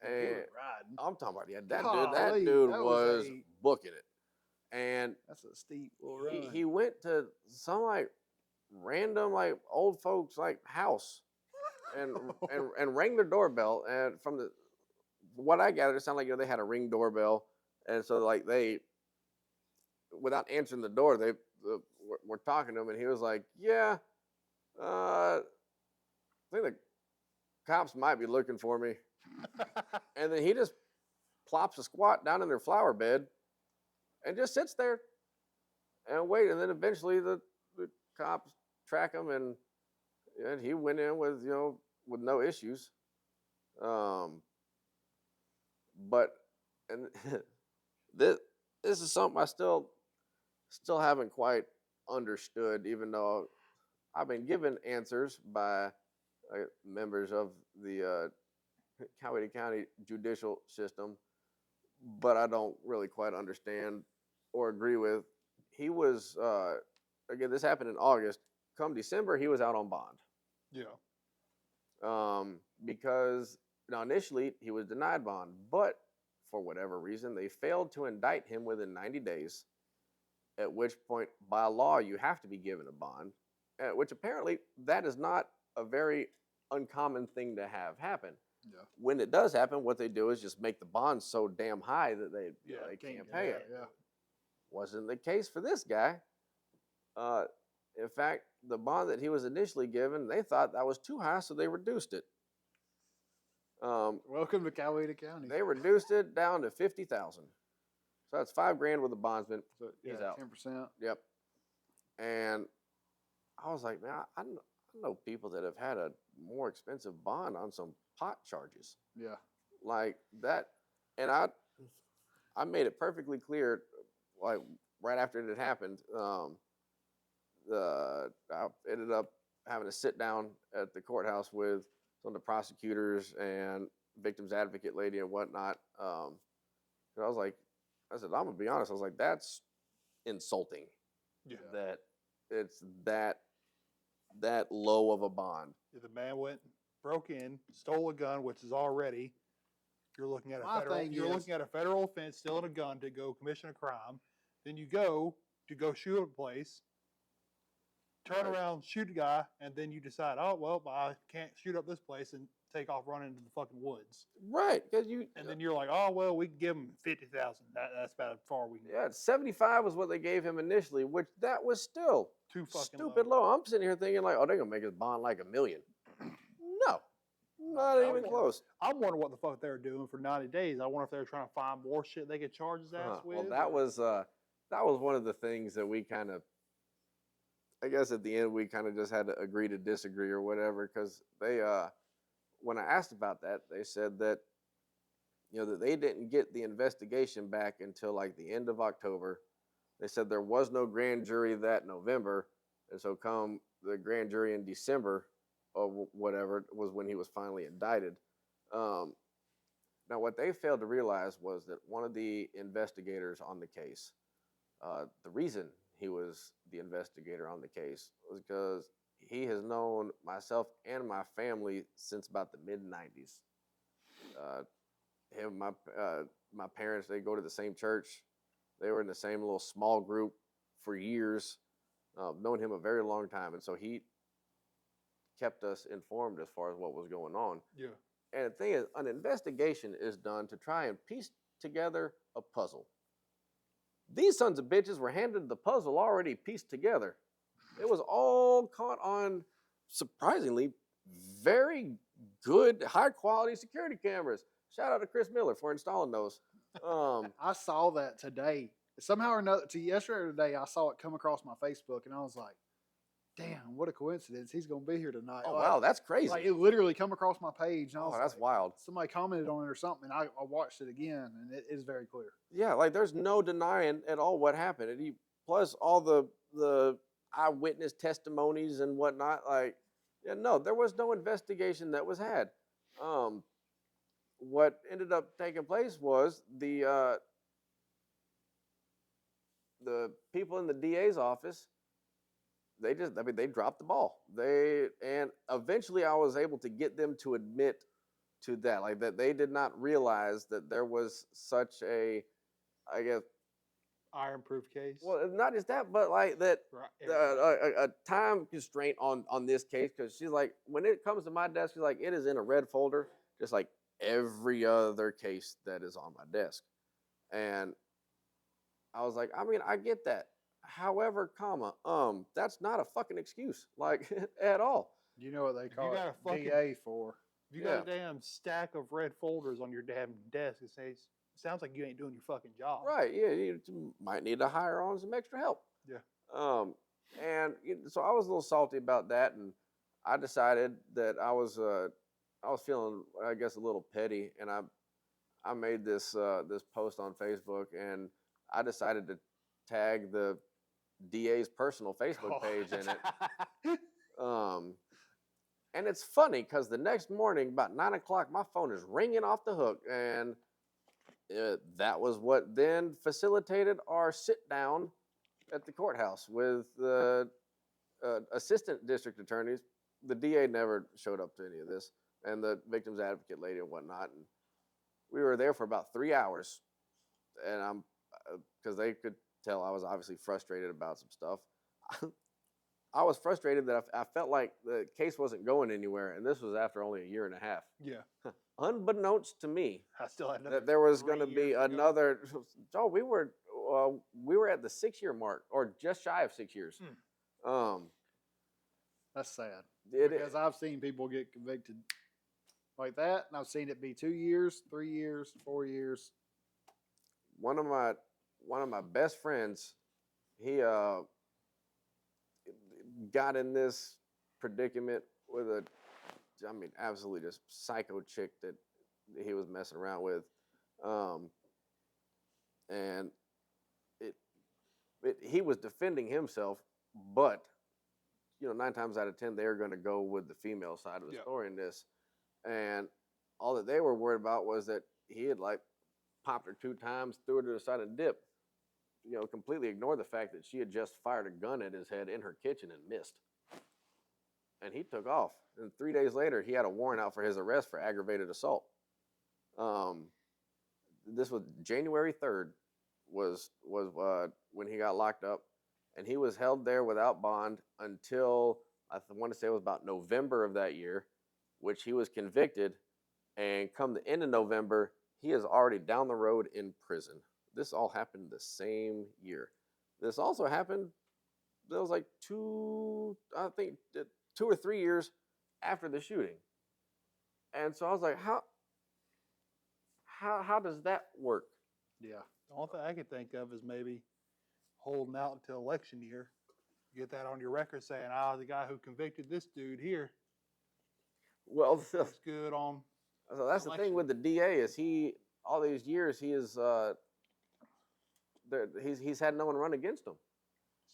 He and was riding. I'm talking about that Golly, dude that was booking it. And That's a steep little run. he went to some like random like old folks like house and rang their doorbell, and from what I gathered, it sounded like they had a Ring doorbell, and so like they, without answering the door, they were talking to him, and he was like, "Yeah, I think the cops might be looking for me," and then he just plops a squat down in their flower bed and just sits there and wait, and then eventually the cops track him, and he went in with with no issues. But and this is something I still haven't quite understood, even though I've been given answers by members of the Coweta County judicial system, but I don't really quite understand or agree with. He was again, this happened in August. Come December, he was out on bond. Yeah. Because now initially he was denied bond, but for whatever reason they failed to indict him within 90 days, at which point by law you have to be given a bond, which apparently that is not a very uncommon thing to have happen. Yeah. When it does happen, what they do is just make the bond so damn high that they can't pay it. Yeah. Wasn't the case for this guy. In fact, the bond that he was initially given, they thought that was too high, so they reduced it. Welcome to Coweta County. They reduced it down to $50,000. So that's $5,000 with a bondsman. So, He's out. 10%. Yep. And I was like, man, I know people that have had a more expensive bond on some pot charges. Yeah. Like that. And I made it perfectly clear, like right after it had happened, I ended up having to sit down at the courthouse with some of the prosecutors and victims advocate lady and whatnot. And I was like, I said, I'm gonna be honest. I was like, that's insulting. Yeah. That it's that low of a bond. If the man broke in, stole a gun, which is already, you're looking at looking at a federal offense, stealing a gun to go commission a crime. Then you go to shoot a place, turn around, shoot a guy, and then you decide, oh well, I can't shoot up this place, and take off running into the fucking woods. Right, because then you're like, oh well, we can give him 50,000. That's about as far we can. Yeah, 75 was what they gave him initially, which that was still Too fucking stupid low. I'm sitting here thinking like, oh, they're gonna make his bond like $1 million. Not even close. I'm wondering what the fuck they were doing for 90 days. I wonder if they were trying to find more shit they could charge his ass with. Well, that was one of the things that we kind of, I guess at the end we kind of just had to agree to disagree or whatever, because they when I asked about that, they said that that they didn't get the investigation back until like the end of October. They said there was no grand jury that November, and so come the grand jury in December or whatever was when he was finally indicted. Now, what they failed to realize was that one of the investigators on the case, the reason he was the investigator on the case was because he has known myself and my family since about the mid-90s. My parents, they go to the same church. They were in the same little small group for years. Known him a very long time, and so he kept us informed as far as what was going on. Yeah. And the thing is, an investigation is done to try and piece together a puzzle. These sons of bitches were handed the puzzle already pieced together. It was all caught on, surprisingly, very good, high-quality security cameras. Shout out to Chris Miller for installing those. I saw that today. Somehow or another, yesterday or today, I saw it come across my Facebook, and I was like, damn, what a coincidence. He's going to be here tonight. Oh, wow, that's crazy. Like, it literally come across my page, and I was that's like, wild. Somebody commented on it or something, and I watched it again, and it is very clear. Yeah, like there's no denying at all what happened. And plus all the eyewitness testimonies and whatnot, like, yeah, no, there was no investigation that was had. What ended up taking place was the people in the DA's office, they dropped the ball. And eventually I was able to get them to admit to that, like that they did not realize that there was such a, I guess, Iron-proof case. well, not just that, but like that a time constraint on this case, because she's like, when it comes to my desk, she's like, it is in a red folder, just like every other case that is on my desk. And I was like, I mean, I get that. However, that's not a fucking excuse, like, at all. You know what they call got it? a fucking- DA for. If you got a damn stack of red folders on your damn desk, it sounds like you ain't doing your fucking job. Right, yeah, you might need to hire on some extra help. Yeah. And so I was a little salty about that, and I decided that I was feeling, I guess, a little petty, and I made this post on Facebook, and I decided to tag the DA's personal Facebook page in it. And it's funny because the next morning, about 9 o'clock, my phone is ringing off the hook, and that was what then facilitated our sit down at the courthouse with the assistant district attorneys. The DA never showed up to any of this, and the victim's advocate lady and whatnot. And we were there for about 3 hours, and because they could tell I was obviously frustrated about some stuff. I was frustrated that I felt like the case wasn't going anywhere, and this was after only a year and a half. Yeah. Unbeknownst to me, I still had that there was going to 3 be years to go. another. Oh, we were at the 6-year mark, or just shy of 6 years. That's sad. It- Because I've seen people get convicted like that, and I've seen it be 2 years, 3 years, 4 years. One of my best friends, he got in this predicament with absolutely just psycho chick that he was messing around with, and he was defending himself, but 9 times out of 10 they're going to go with the female side of the story in this, and all that they were worried about was that he had like popped her 2 times, threw her to the side and dipped. Completely ignored the fact that she had just fired a gun at his head in her kitchen and missed. And he took off. And 3 days later, he had a warrant out for his arrest for aggravated assault. This was January 3rd was when he got locked up. And he was held there without bond until, I want to say it was about November of that year, which he was convicted. And come the end of November, he is already down the road in prison. This all happened the same year. This also happened, that was like 2 or 3 years after the shooting. And so I was like, how does that work? Yeah. The only thing I could think of is maybe holding out until election year. Get that on your record saying, the guy who convicted this dude here Well, so looks good on. that's the thing with the DA is all these years he's had no one run against him.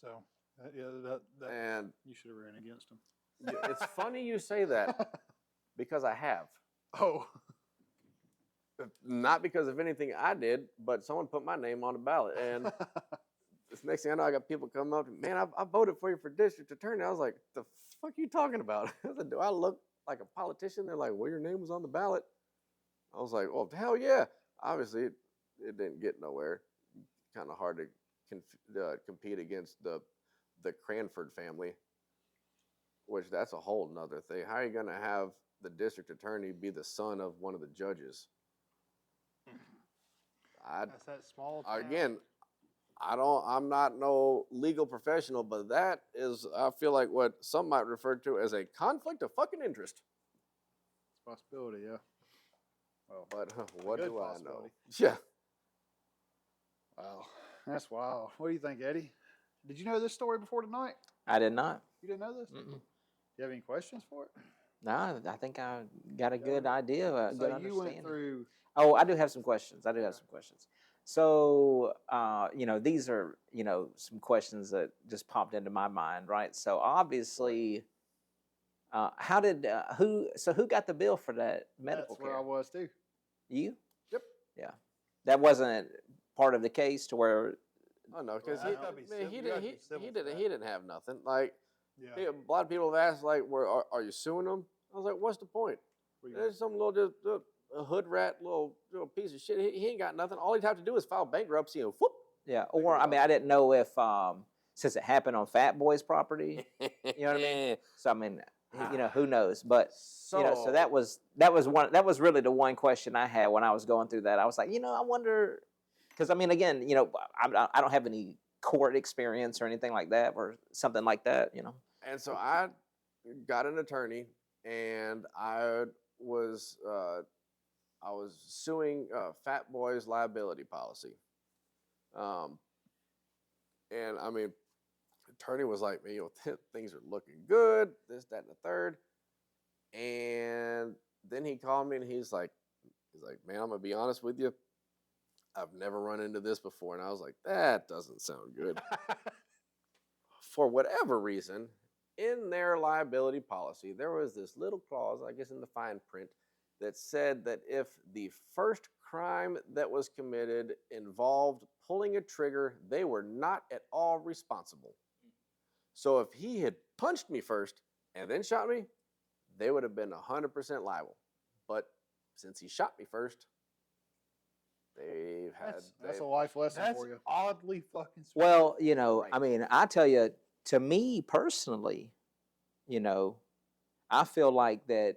So, And You should have ran against him. it's funny you say that because I have. oh, Not because of anything I did, but someone put my name on the ballot. And this next thing I know, I got people coming up to me, man, I voted for you for district attorney. I was like, the fuck are you talking about? I said, do I look like a politician? They're like, well, your name was on the ballot. I was like, well, hell yeah. Obviously, it didn't get nowhere. Kind of hard to compete against the Cranford family, which that's a whole nother thing. How are you going to have the district attorney be the son of one of the judges? that's that small town. Again, I'm not no legal professional, but that is, I feel like what some might refer to as a conflict of fucking interest. It's a possibility, yeah. Well, But what good do I know? possibility. Yeah. wow. That's wild. What do you think, Eddie? Did you know this story before tonight? I did not. You didn't know this? Mm-mm. Do you have any questions for it? No, I think I got a good idea, a good So you understanding. went through. Oh, I do have some questions. So, these are, some questions that just popped into my mind, right? So obviously, who got the bill for that medical That's where care? I was too. You? Yep. Yeah. That wasn't part of the case to where, Oh no, because Well, that's gotta be civil- he you gotta didn't be civil for that. he didn't have nothing. Like Yeah. a lot of people have asked, like, are you suing him? I was like, what's the point? There's some little just a hood rat, little piece of shit. He ain't got nothing. All he'd have to do is file bankruptcy and whoop. yeah. Or, I mean, I didn't know if, since it happened on Fat Boy's property, you know what I mean? So, I mean, who knows? But, so that was really the one question I had when I was going through that. I was like, I wonder, because I mean, again, I don't have any court experience or anything like that or something like that, And so I got an attorney, and I was suing Fat Boy's liability policy. And I mean, attorney was like, man, things are looking good, this, that, and the third. And then he called me and he's like, man, I'm gonna be honest with you. I've never run into this before. And I was like, that doesn't sound good. For whatever reason, in their liability policy, there was this little clause, I guess in the fine print, that said that if the first crime that was committed involved pulling a trigger, they were not at all responsible. So if he had punched me first and then shot me, they would have been 100% liable. But since he shot me first, they've had... That's a life lesson That's for you. oddly fucking sweet. well, Right. I mean, I tell you, to me personally, I feel like that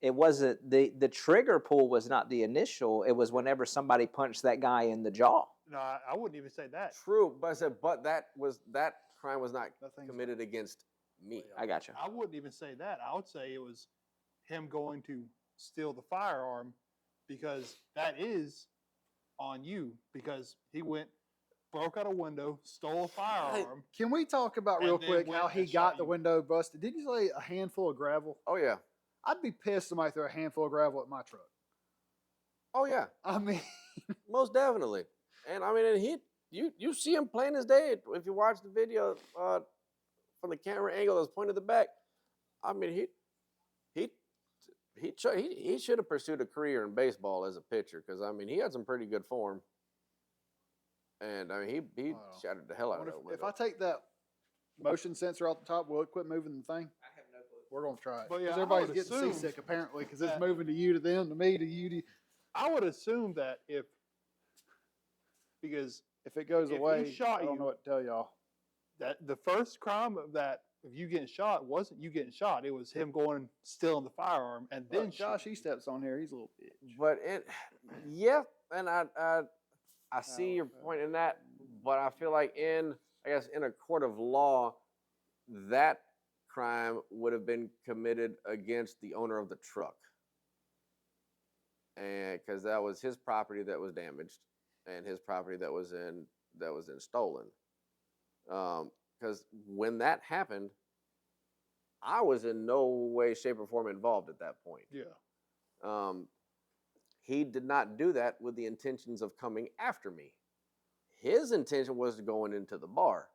it wasn't the trigger pull was not the initial. It was whenever somebody punched that guy in the jaw. No, I wouldn't even say that. True, but I said, that crime was not Nothing's- committed against me. I got you. I wouldn't even say that. I would say it was him going to steal the firearm because that is on you because he broke out a window, stole a firearm. Can we talk about real And then quick went how and he shot got the you. window busted? Did you say a handful of gravel? Oh yeah, I'd be pissed somebody threw a handful of gravel at my truck. oh yeah, I mean, most definitely. And I mean, and you see him plain as day if you watch the video from the camera angle that's pointed at the back. I mean, he should have pursued a career in baseball as a pitcher because I mean he had some pretty good form. And I mean he Wow. shattered the hell out of that if window. I take that motion sensor off the top, will it quit moving the thing? I have no clue. We're gonna try it. But yeah, Because I everybody's would getting assume seasick apparently because it's that- moving to you, to them, to me, to you. To... I would assume that because If it goes If he away, shot I don't you- know what to tell y'all. that the first crime of that of you getting shot wasn't you getting shot. It was him going and stealing the firearm and then Look, Josh, shooting he you. steps on here. He's a little bitch. But yeah, and I see your point in that, but I feel like in a court of law, that crime would have been committed against the owner of the truck. and because that was his property that was damaged, and his property that was in stolen. Because when that happened, I was in no way, shape, or form involved at that point. Yeah. He did not do that with the intentions of coming after me. His intention was to going into the bar.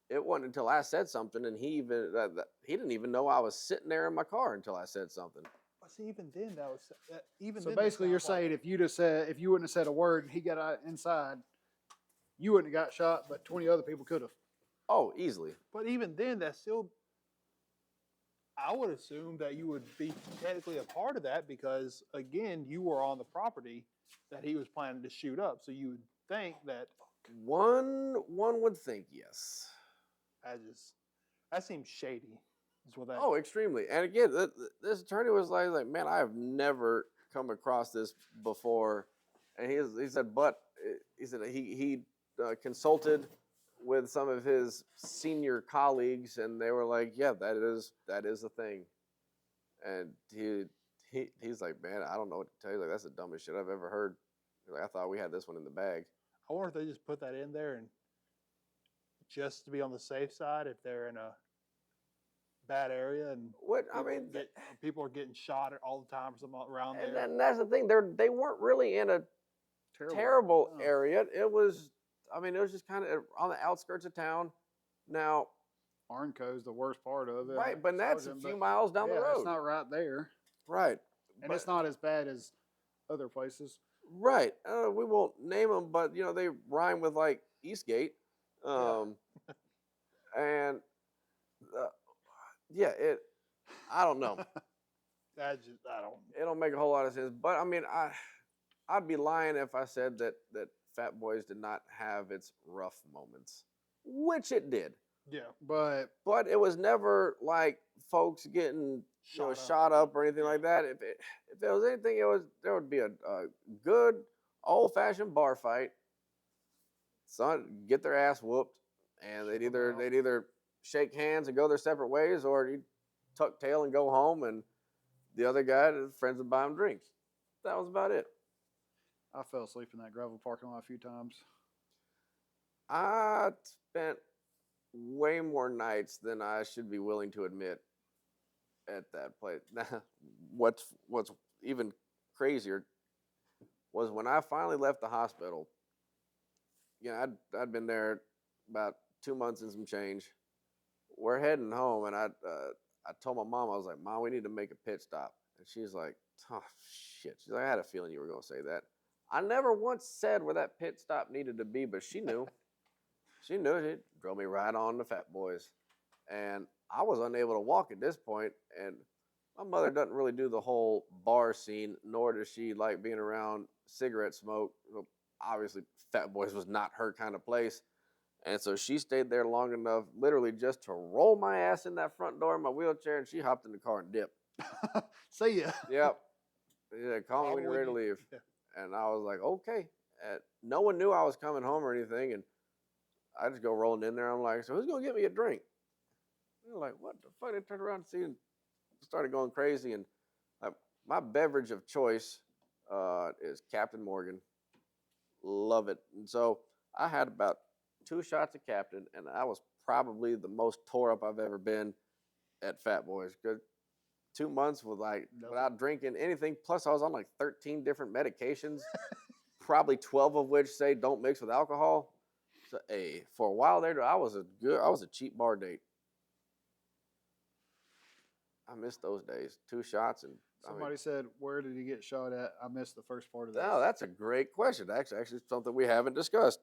It wasn't until I said something, and he didn't even know I was sitting there in my car until I said something. But see, even then, that was even. So then, that basically, you're sounds like- saying if you wouldn't have said a word and he got out inside, you wouldn't have got shot, but 20 other people could have. Oh, easily. But even then, that's still. I would assume that you would be technically a part of that because, again, you were on the property that he was planning to shoot up. So you would think that. One would think yes. That seems shady. Is what that. Oh, extremely. And again, this attorney was like, man, I have never come across this before. And he said, but he said he consulted with some of his senior colleagues, and they were like, yeah, that is a thing. And he's like, man, I don't know what to tell you. Like, that's the dumbest shit I've ever heard. He's like, I thought we had this one in the bag. I wonder if they just put that in there and just to be on the safe side if they're in a bad area and What I mean, people are getting shot all the time or something around and there. then that's the thing. They weren't really in a terrible Oh. area. It was just kind of on the outskirts of town. Now, Arnco's the worst part of it. right, but that's a Sergeant, few but miles down the road. It's not right there, Right, and but- it's not as bad as other places. right. We won't name them, but they rhyme with like Eastgate, and I don't know. I don't. It don't make a whole lot of sense. But I mean, I'd be lying if I said that Fat Boys did not have its rough moments, which it did. Yeah. But But it was never like folks getting shot up or anything like that. If there was anything, there would be a good old fashioned bar fight. Son, get their ass whooped, and they'd either shake hands and go their separate ways, or you'd tuck tail and go home, and the other guy, his friends would buy him drinks. That was about it. I fell asleep in that gravel parking lot a few times. I spent way more nights than I should be willing to admit at that place. What's even crazier was when I finally left the hospital. I'd been there about 2 months and some change. We're heading home, and I told my mom, I was like, Mom, we need to make a pit stop. And she's like, oh, shit. She's like, I had a feeling you were going to say that. I never once said where that pit stop needed to be, but she knew. She knew it. Drove me right on to Fat Boys. And I was unable to walk at this point, and my mother doesn't really do the whole bar scene, nor does she like being around cigarette smoke. Obviously, Fat Boys was not her kind of place. And so she stayed there long enough, literally just to roll my ass in that front door in my wheelchair, and she hopped in the car and dipped. See ya. Yep. Yeah, call me when you're ready to leave. Yeah. And I was like, okay. No one knew I was coming home or anything, and I just go rolling in there. I'm like, so who's going to get me a drink? They're like, what the fuck? They turned around and see and started going crazy. And my beverage of choice is Captain Morgan. Love it. And so I had about 2 shots of Captain, and I was probably the most tore up I've ever been at Fat Boys. Good 2 months without drinking anything. Plus, I was on like 13 different medications, probably 12 of which say don't mix with alcohol. So, for a while there, I was a cheap bar date. I miss those days. 2 shots and Somebody said, where did he get shot at? I missed the first part of that. Oh, that's a great question. Actually, something we haven't discussed.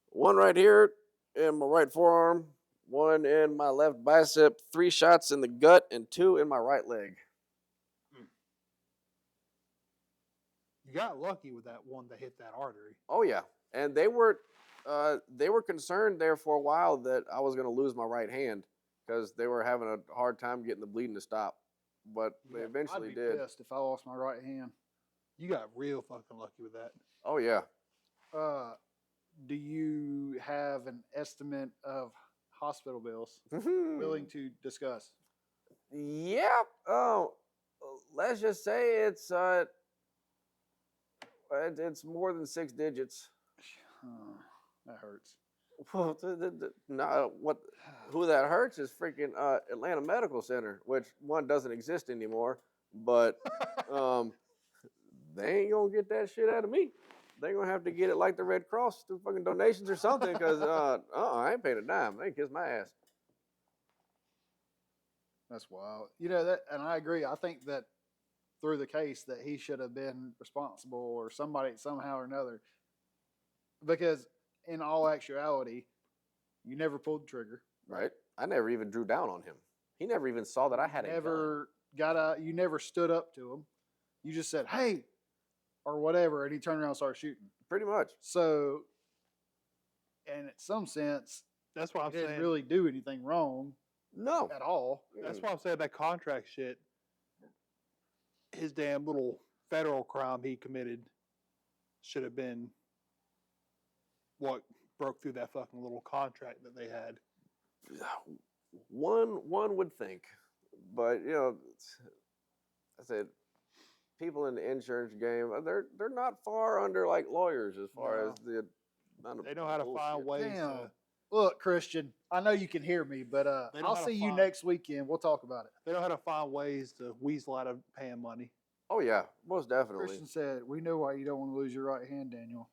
One right here in my right forearm, 1 in my left bicep, 3 shots in the gut, and 2 in my right leg. You got lucky with that one that hit that artery. Oh yeah, and they were concerned there for a while that I was going to lose my right hand because they were having a hard time getting the bleeding to stop, but they eventually I'd be did. pissed if I lost my right hand. You got real fucking lucky with that. Oh yeah. Do you have an estimate of hospital bills willing to discuss? Yep. Oh, let's just say it's It's more than 6 digits. Oh, that hurts. Well, no, who that hurts is freaking Atlanta Medical Center, which one doesn't exist anymore. But they ain't gonna get that shit out of me. They gonna have to get it like the Red Cross through fucking donations or something. Because I ain't paying a dime. They can kiss my ass. That's wild. You know that, and I agree. I think that through the case that he should have been responsible or somebody somehow or another, because in all actuality, you never pulled the trigger. Right? I never even drew down on him. He never even saw that I had a gun. Never got out. You never stood up to him. You just said, "Hey," or whatever, and he turned around and started shooting. Pretty much. So, and in some sense, That's why he I'm didn't saying. really do anything wrong No. at all. That's why I'm saying that contract shit. His damn little federal crime he committed should have been what broke through that fucking little contract that they had. One would think, but I said people in the insurance game they're not far under like lawyers as far as the amount of They know how to find bullshit. ways Damn. to. Look, Christian, I know you can hear me, but They know I'll how to see you find- next weekend. We'll talk about it. They know how to find ways to weasel out of paying money. Oh yeah, most definitely. Christian said, "We know why you don't want to lose your right hand, Daniel."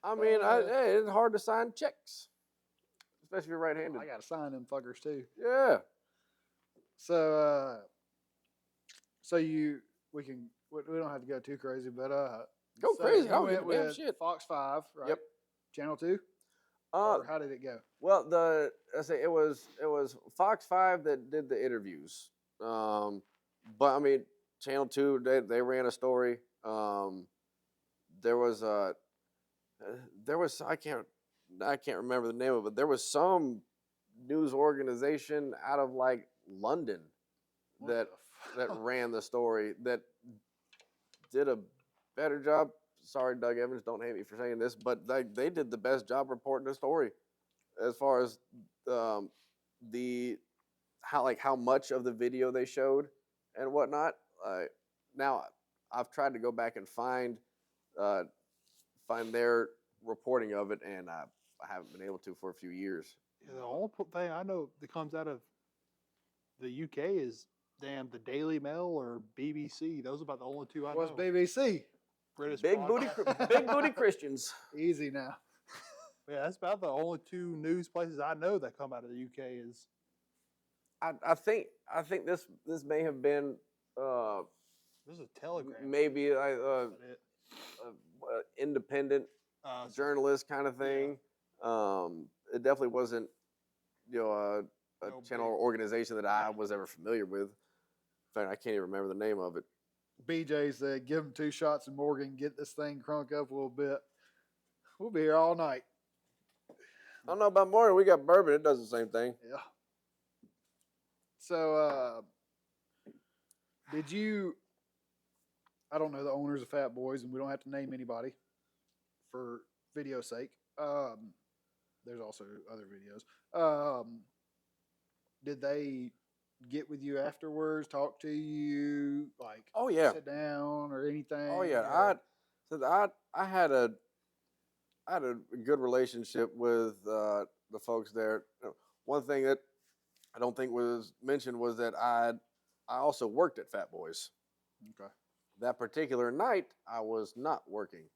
I mean, hey, it's hard to sign checks, especially if you're right-handed. I got to sign them fuckers too. Yeah. So, we don't have to go too crazy, but Go so crazy. you I don't went give a damn with shit. Fox 5, right? Yep. Channel 2. Uh, Or how did it go? well, I say it was Fox 5 that did the interviews. But I mean, Channel 2 they ran a story. There was I can't remember the name of it. There was some news organization out of like London that ran the story that did a better job. Sorry, Doug Evans, don't hate me for saying this, but they did the best job reporting the story as far as how much of the video they showed and whatnot. Now I've tried to go back and find their reporting of it, and I haven't been able to for a few years. Yeah, the only thing I know that comes out of the UK is the Daily Mail or BBC. Those are about the only two I Was know. BBC. British Big podcast. booty Christians. Easy now. Yeah, that's about the only two news places I know that come out of the UK is. I think this may have been There's a Telegram. maybe independent So- journalist kind of thing. It definitely wasn't a No channel or big- organization that I was ever familiar with. In fact, I can't even remember the name of it. BJ said, "Give him 2 shots of Morgan, get this thing crunk up a little bit. We'll be here all night." I don't know about Morgan. We got bourbon. It does the same thing. Yeah. So, did you? I don't know the owners of Fat Boys, and we don't have to name anybody for video's sake. There's also other videos. Did they get with you afterwards? Talk to you? Like, Oh yeah. sit down or anything? Oh yeah. or- I had a good relationship with the folks there. One thing that I don't think was mentioned was that I also worked at Fat Boys. Okay. That particular night, I was not working.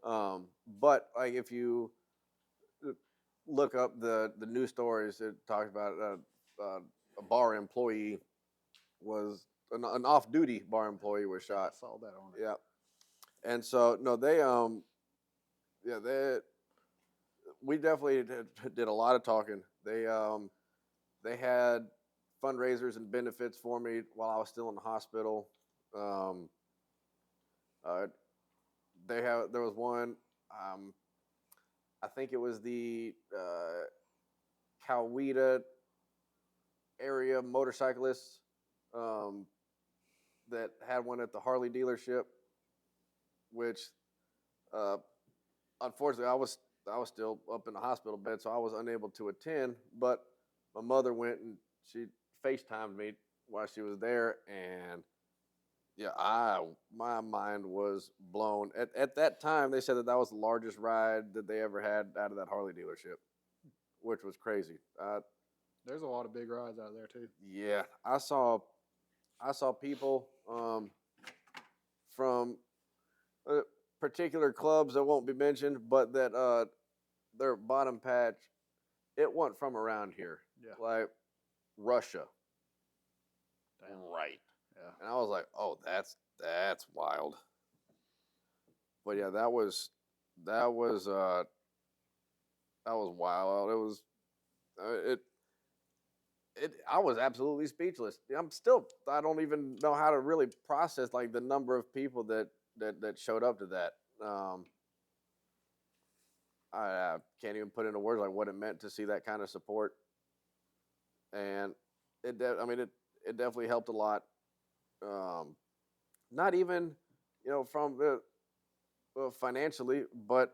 But like if you look up the news stories, it talks about a bar employee was an off-duty bar employee was I shot. saw that on it. Yeah, and so no, we definitely did a lot of talking. They had fundraisers and benefits for me while I was still in the hospital. There was one. I think it was the Coweta area motorcyclists that had one at the Harley dealership, which unfortunately I was still up in the hospital bed, so I was unable to attend. But my mother went and she FaceTimed me while she was there, and Yeah, my mind was blown. At that time, they said that was the largest ride that they ever had out of that Harley dealership, which was crazy. There's a lot of big rides out there too. Yeah, I saw people from particular clubs that won't be mentioned, but that their bottom patch, it went from around here, Yeah. like Russia, Damn. right? Yeah. And I was like, oh, that's wild. But yeah, that was wild. It was I was absolutely speechless. I don't even know how to really process like the number of people that showed up to that. I can't even put into words like what it meant to see that kind of support, and it definitely helped a lot. Not even from financially, but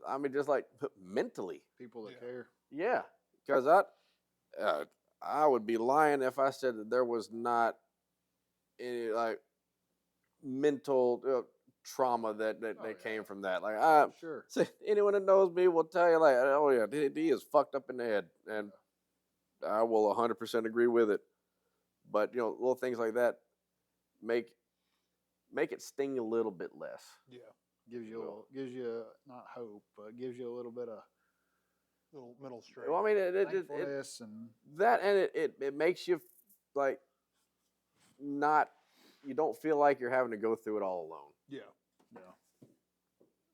I mean just like mentally. People that Yeah. care. Yeah, because I would be lying if I said that there was not any like mental trauma that came from that. Like Sure. anyone that knows me will tell you like, oh yeah, he is fucked up in the head, and I will 100% agree with it. But little things like that make it sting a little bit less. Yeah. Gives you not hope, but gives you a little bit of Little mental strength. Well, I mean, thankfulness and it makes you like not. You don't feel like you're having to go through it all alone. Yeah.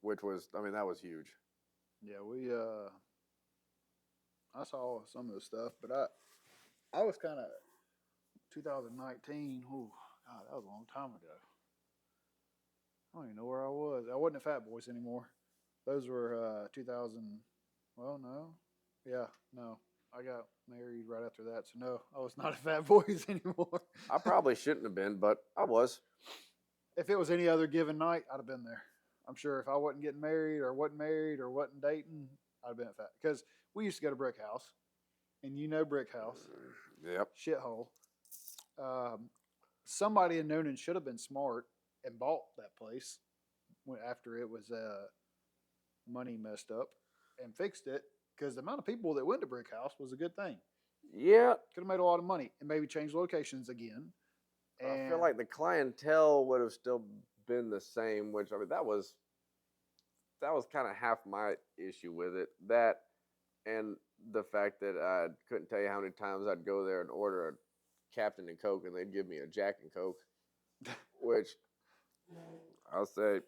Which was, I mean, that was huge. yeah, we I saw some of the stuff, but I was kind of 2019. Oh God, that was a long time ago. I don't even know where I was. I wasn't at Fat Boys anymore. Those were 2000. Well, no, yeah, no. I got married right after that, so no, I was not at Fat Boys anymore. I probably shouldn't have been, but I was. If it was any other given night, I'd have been there. I'm sure if I wasn't getting married or wasn't dating, I'd have been at Fat. Because we used to go to Brick House, and Brick House, Yep. shithole. Somebody in Noonan should have been smart and bought that place after it was money messed up and fixed it. Because the amount of people that went to Brick House was a good thing. Yeah. Could have made a lot of money and maybe changed locations again. I feel like the clientele would have still been the same, which I mean that was kind of half my issue with it. That and the fact that I couldn't tell you how many times I'd go there and order a Captain and Coke and they'd give me a Jack and Coke, which I'll say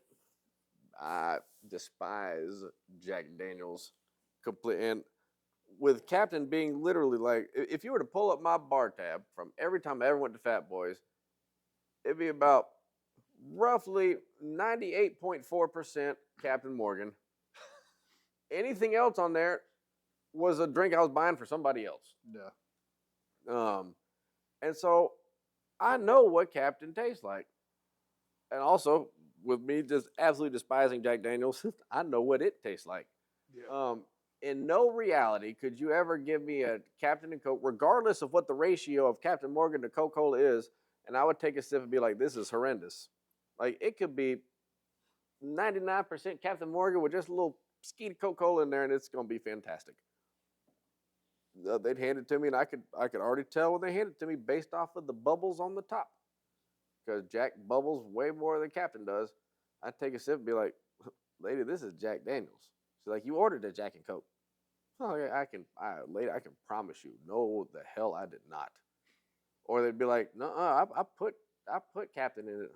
I despise Jack Daniels completely. And with Captain being literally like, if you were to pull up my bar tab from every time I ever went to Fat Boys, it'd be about roughly 98.4% Captain Morgan. Anything else on there was a drink I was buying for somebody else. Yeah. And so I know what Captain tastes like. And also, with me just absolutely despising Jack Daniels, I know what it tastes like. Yeah. In no reality could you ever give me a Captain and Coke, regardless of what the ratio of Captain Morgan to Coca-Cola is, and I would take a sip and be like, this is horrendous. Like, it could be 99% Captain Morgan with just a little skeet of Coca-Cola in there, and it's going to be fantastic. They'd hand it to me, and I could already tell when they handed it to me based off of the bubbles on the top. Because Jack bubbles way more than Captain does. I'd take a sip and be like, lady, this is Jack Daniels. She's like, you ordered a Jack and Coke. Oh, yeah, lady, I can promise you, no, the hell I did not. Or they'd be like, no, I put Captain in it.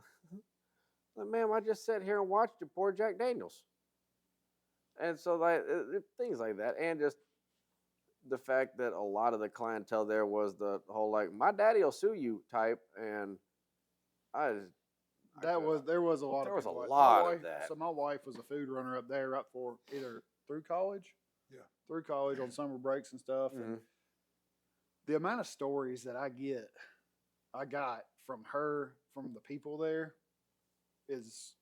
Like, ma'am, I just sat here and watched you pour Jack Daniels. And so, like, things like that. And just the fact that a lot of the clientele there was the whole, like, my daddy will sue you type. And there was a lot there of was a people. lot of that. So my wife was a food runner up there right for either through college. Yeah. Through college on summer breaks and stuff. Mm-hmm. And the amount of stories that I got from her, from the people there, is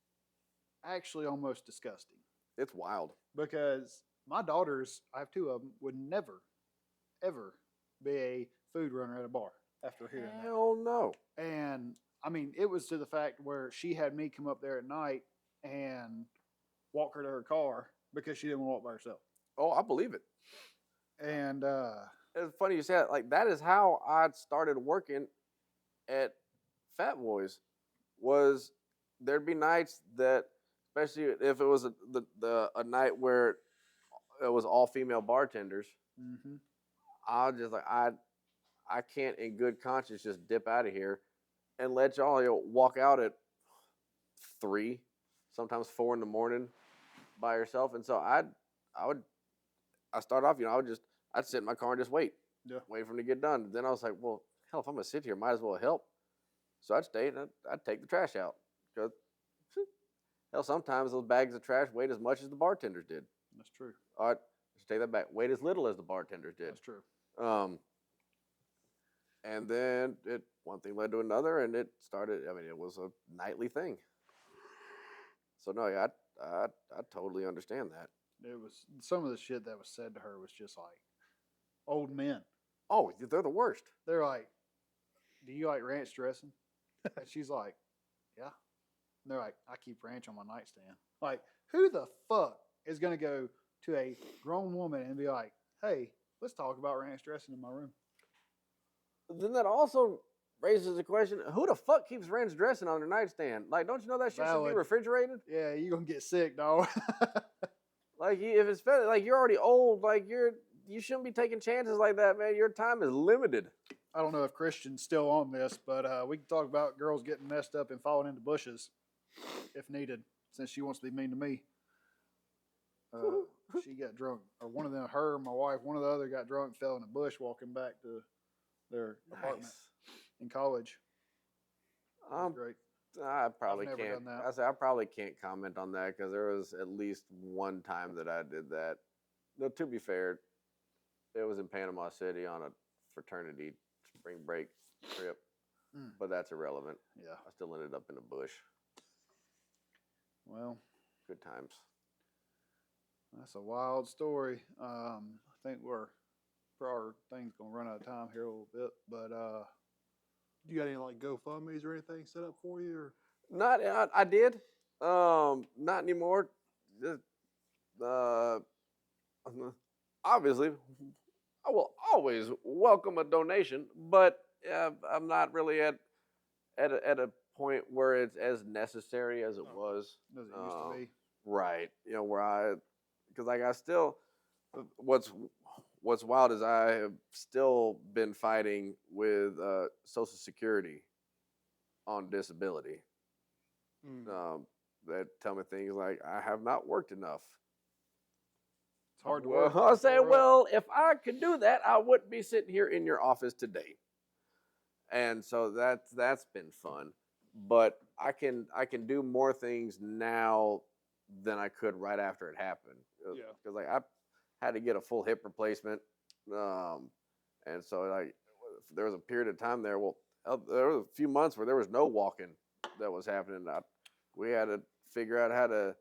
actually almost disgusting. It's wild. Because my daughters, I have two of them, would never, ever be a food runner at a bar after hearing that. Hell no. And I mean, it was to the fact where she had me come up there at night and walk her to her car because she didn't want to walk by herself. Oh, I believe it. And It's funny you say that. Like that is how I started working at Fat Boys. Was there'd be nights that, especially if it was a night where it was all female bartenders, I was just like I can't in good conscience just dip out of here and let y'all walk out at 3, sometimes 4 in the morning by yourself. And so I start off, I'd sit in my car and just wait for them to get done. Then I was like, well, hell, if I'm gonna sit here, might as well help. So I'd stay and I'd take the trash out. Because hell, sometimes those bags of trash weighed as much as the bartenders did. That's true. All right, just take that back. Weighed as little as the bartenders did. That's true. And then one thing led to another, and it started. I mean, it was a nightly thing. So no, I totally understand that. It was some of the shit that was said to her was just like old men. Oh, they're the worst. They're like, "Do you like ranch dressing?" And she's like, "Yeah." And they're like, "I keep ranch on my nightstand." Like, who the fuck is gonna go to a grown woman and be like, "Hey, let's talk about ranch dressing in my room"? Then that also raises the question: who the fuck keeps ranch dressing on their nightstand? Like, don't you know that shit should be Valid. refrigerated? Yeah, you're gonna get sick, dog. Like, if it's like you're already old, like you shouldn't be taking chances like that, man. Your time is limited. I don't know if Christian's still on this, but we can talk about girls getting messed up and falling into bushes if needed, since she wants to be mean to me. She got drunk, or one of them, her, my wife, one of the other got drunk, fell in a bush walking back to their apartment in college. Great. I probably never can't. done that. I say I probably can't comment on that because there was at least one time that I did that. No, to be fair, it was in Panama City on a fraternity spring break trip, but that's irrelevant. Yeah. I still ended up in a bush. Well, good times. That's a wild story. I think our thing's gonna run out of time here a little bit, but You got any like GoFundMe's or anything set up for you? Or? Not, I did. Not anymore. Just, obviously, I will always welcome a donation, but I'm not really at a point where it's as necessary as it was. as it used to be. Right. Because like I still, what's wild is I have still been fighting with Social Security on disability. That tell me things like I have not worked enough. It's hard to Well, work. I'll say, well, if I could do that, I wouldn't be sitting here in your office today. And so that's been fun. But I can do more things now than I could right after it happened. Yeah. Because like I had to get a full hip replacement, and so like there was a period of time there. Well, there was a few months where there was no walking that was happening. We had to figure out how to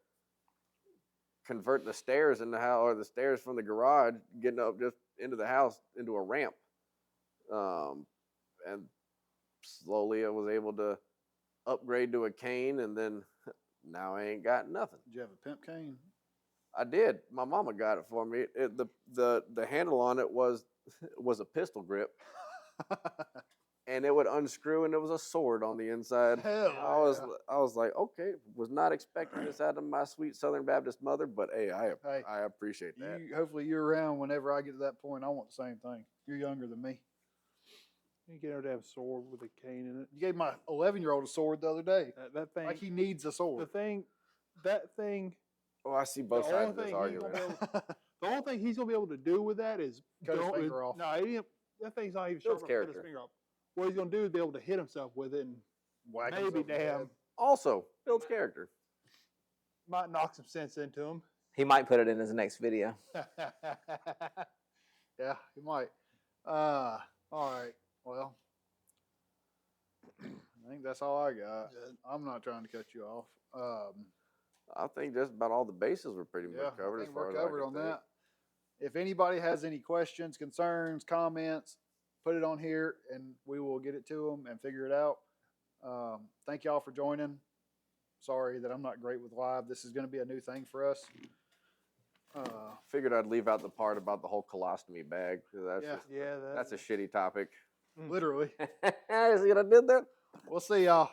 convert the stairs in the house, or the stairs from the garage getting up just into the house into a ramp. And slowly I was able to upgrade to a cane, and then now I ain't got nothing. Did you have a pimp cane? I did. My mama got it for me. The handle on it was a pistol grip, and it would unscrew, and it was a sword on the inside. Hell, I was like, okay, was not expecting this out of my sweet Southern Baptist mother, but hey, I appreciate that. Hopefully you're around whenever I get to that point. I want the same thing. You're younger than me. You get her to have a sword with a cane in it. You gave my 11-year-old a sword the other day. That thing, Like he needs a sword. That thing. Oh, I see both sides of this argument. The only thing he's gonna be able to do with that is cut his finger off. No, that thing's not even Builds sharp enough to cut character. his finger off. What he's gonna do is be able to hit himself with it and Whack maybe himself in the head. Also builds character. might knock some sense into him. He might put it in his next video. Yeah, he might. All right. Well, I think that's all I got. I'm not trying to cut you off. I think just about all the bases were pretty Yeah, much covered. I think as far we're as I covered can on think. that. If anybody has any questions, concerns, comments, put it on here, and we will get it to them and figure it out. Thank y'all for joining. Sorry that I'm not great with live. This is going to be a new thing for us. Figured I'd leave out the part about the whole colostomy bag. 'Cause that's Yeah. just, that's a shitty topic. Literally. See what I did there? We'll see y'all.